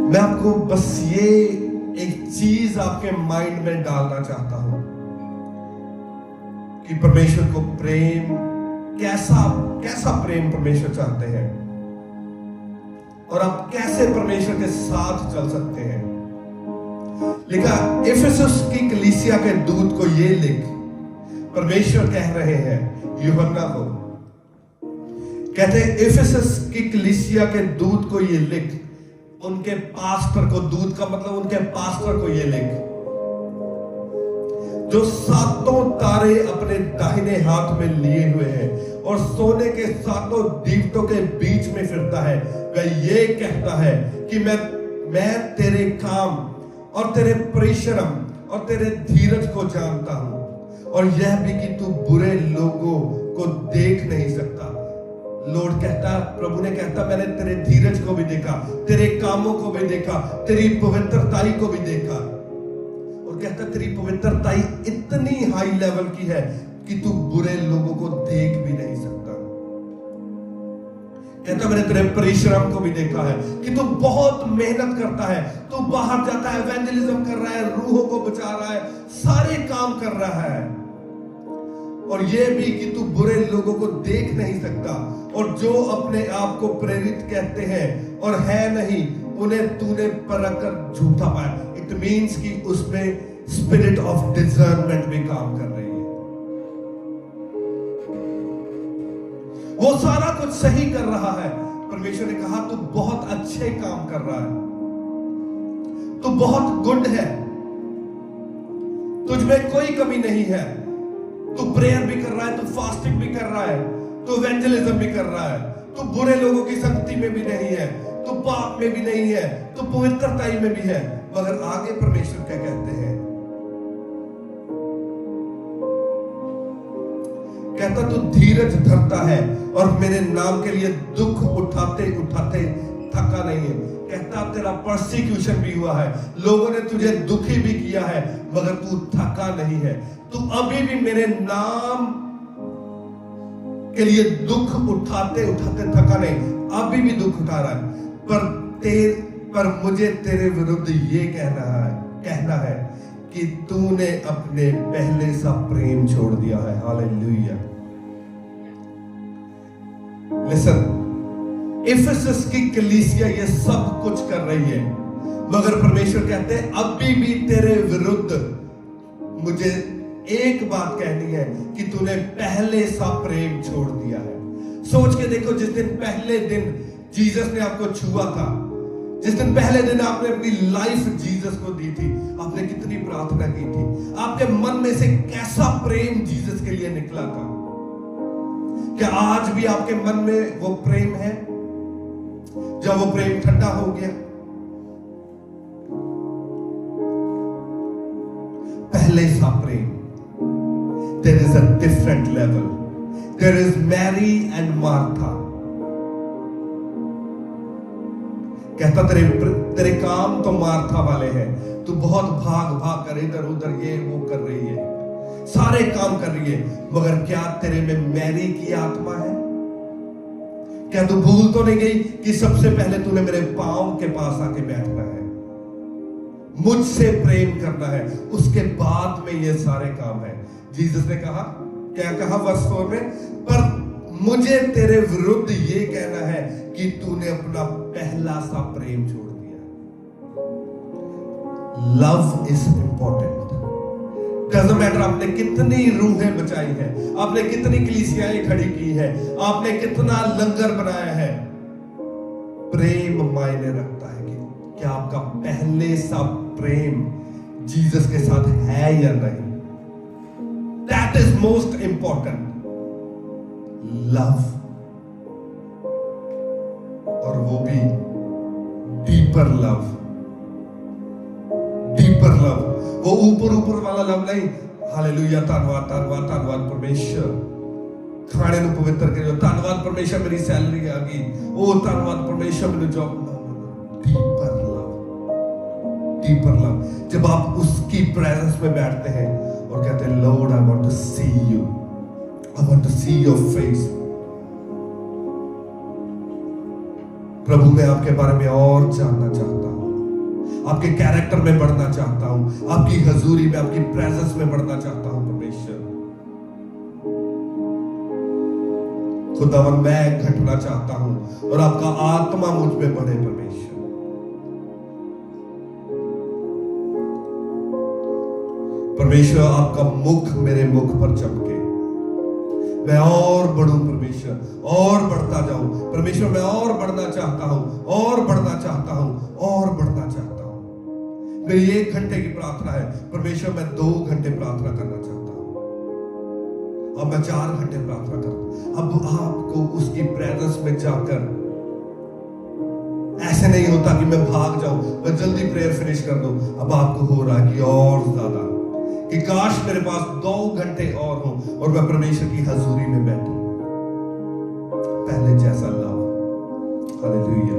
मैं आपको बस ये एक चीज आपके माइंड में डालना चाहता हूं कि परमेश्वर को प्रेम कैसा प्रेम परमेश्वर चाहते हैं और आप कैसे परमेश्वर के साथ चल सकते हैं। लिखा इफिसुस की कलीसिया के दूत को ये लिख, परमेश्वर कह रहे हैं यूहन्ना को, कहते हैं इफिसुस की कलीसिया के दूत को ये लिख, उनके पास्टर को, दूत का मतलब उनके पास्टर को ये लिख, जो सातों तारे अपने दाहिने हाथ में लिए हुए हैं और सोने के सातों दीवटों के बीच में फिरता है। वह ये कहता है कि मैं तेरे काम और तेरे परिश्रम और तेरे धीरज को जानता हूं, और यह भी कि तू बुरे लोगों को देख नहीं सकता। लॉर्ड कहता, प्रभु ने कहता, मैंने तेरे धीरज को भी देखा, तेरे कामों को भी देखा, तेरी पवित्रताई को भी देखा। और कहता तेरी पवित्रताई इतनी हाई लेवल की है कि तू बुरे लोगों को देख भी नहीं सकता। कहता मैंने तेरे परिश्रम को भी देखा है कि तू बहुत मेहनत करता है, तू बाहर जाता है, इवेंजलिज्म कर रहा है, रूहों को बचा रहा है, सारे काम कर रहा है, और यह भी कि तू बुरे लोगों को देख नहीं सकता, और जो अपने आप को प्रेरित कहते हैं और है नहीं, उन्हें तूने परख कर झूठा पाया। इट मीन्स कि उसमें स्पिरिट ऑफ डिसर्नमेंट भी काम कर रही है। वो सारा कुछ सही कर रहा है। परमेश्वर ने कहा तू बहुत अच्छे काम कर रहा है, तू बहुत गुड है, तुझ में कोई कमी नहीं है, तू प्रेयर भी कर रहा है, तू फास्टिंग भी कर रहा है, तू इवेंजलिज्म भी कर रहा है, तू बुरे लोगों की संगति में भी नहीं है, तू पाप में भी नहीं है, तू पवित्रताई में भी है। मगर आगे परमेश्वर क्या कहते हैं, कहता तू धीरज धरता है और मेरे नाम के लिए दुख उठाते उठाते थका नहीं है। कहता तेरा परसिक्यूशन भी हुआ है, लोगों ने तुझे दुखी भी किया है, मगर तू थका नहीं है। तू अभी भी मेरे नाम के लिए दुख उठाते उठाते थका नहीं, अभी भी दुख उठा रहा है। पर मुझे तेरे विरुद्ध ये कहना है कि तूने अपने पहले सा प्रेम छोड़ दिया है। हालेलुया। लिसन, इफिसस की कलीसिया ये सब कुछ कर रही है, मगर परमेश्वर कहते हैं अभी भी तेरे विरुद्ध मुझे एक बात कहनी है कि तूने पहले सा प्रेम छोड़ दिया है। सोच के देखो, जिस दिन पहले दिन जीसस ने आपको छुआ था, जिस दिन पहले दिन आपने अपनी लाइफ जीसस को दी थी, आपने कितनी प्रार्थना की थी, आपके मन में से कैसा प्रेम जीसस के लिए निकला था। क्या आज भी आपके मन में वो प्रेम है? जब वो प्रेम ठंडा हो गया, पहले सा प्रेम, there is a different level. There is Mary and Martha. कहता तेरे काम तो मार्था वाले हैं, तू बहुत भाग कर इधर उधर ये वो कर रही है, सारे काम कर रही है, मगर क्या तेरे में मैरी की आत्मा है? क्या तू भूल तो नहीं गई कि सबसे पहले तूने मेरे पांव के पास आके बैठना है, मुझसे प्रेम करना है, उसके बाद में ये सारे काम है। जीसस ने कहा, क्या कहा वर्स 4 में? पर मुझे तेरे विरुद्ध ये कहना है कि तूने अपना पहला सा प्रेम छोड़ दिया। Love is important. Doesn't matter आपने कितनी रूहें बचाई है, आपने कितनी कलीसियाएं खड़ी की है, आपने कितना लंगर बनाया है, प्रेम मायने रखता है कि क्या आपका पहले सा प्रेम जीसस के साथ है या नहीं। That is most important. Love, और वो भी डीपर लव। डीपर लव, वो ऊपर वाला लव नहीं। हालेलुया, धन्यवाद परमेश्वर, खाने ਨੂੰ पवित्र करियो, धन्यवाद परमेश्वर मेरी सैलरी आ गई, ओ धन्यवाद परमेश्वर मेरी जॉब। डीपर लव, जब आप उसकी प्रेजेंस में बैठते हैं और कहते हैं Lord I want to see you, I want to see your face. प्रभु मैं आपके बारे में और जानना चाहता हूं, आपके कैरेक्टर में बढ़ना चाहता हूं, आपकी हजूरी में, आपकी प्रेजेंस में बढ़ना चाहता हूं परमेश्वर। खुदावन मैं घटना चाहता हूं और आपका आत्मा मुझ में बढ़े परमेश्वर। परमेश्वर आपका मुख मेरे मुख पर चमके, मैं और बढ़ूं परमेश्वर, और बढ़ता जाऊं परमेश्वर। मैं और बढ़ना चाहता हूं, और बढ़ना चाहता हूं, और बढ़ना चाहता हूं। मेरी 1 घंटे की प्रार्थना है परमेश्वर, मैं 2 घंटे प्रार्थना करना चाहता हूं, अब मैं 4 घंटे प्रार्थना करता हूं। अब आपको उसकी प्रेजेंस में जाकर ऐसे नहीं होता कि मैं भाग जाऊं, मैं जल्दी प्रेयर फिनिश कर दूं। अब आपको हो रहा कि और ज्यादा, कि काश मेरे पास 2 घंटे और हो और मैं परमेश्वर की हजूरी में बैठूं, पहले जैसा लव। हालेलुया।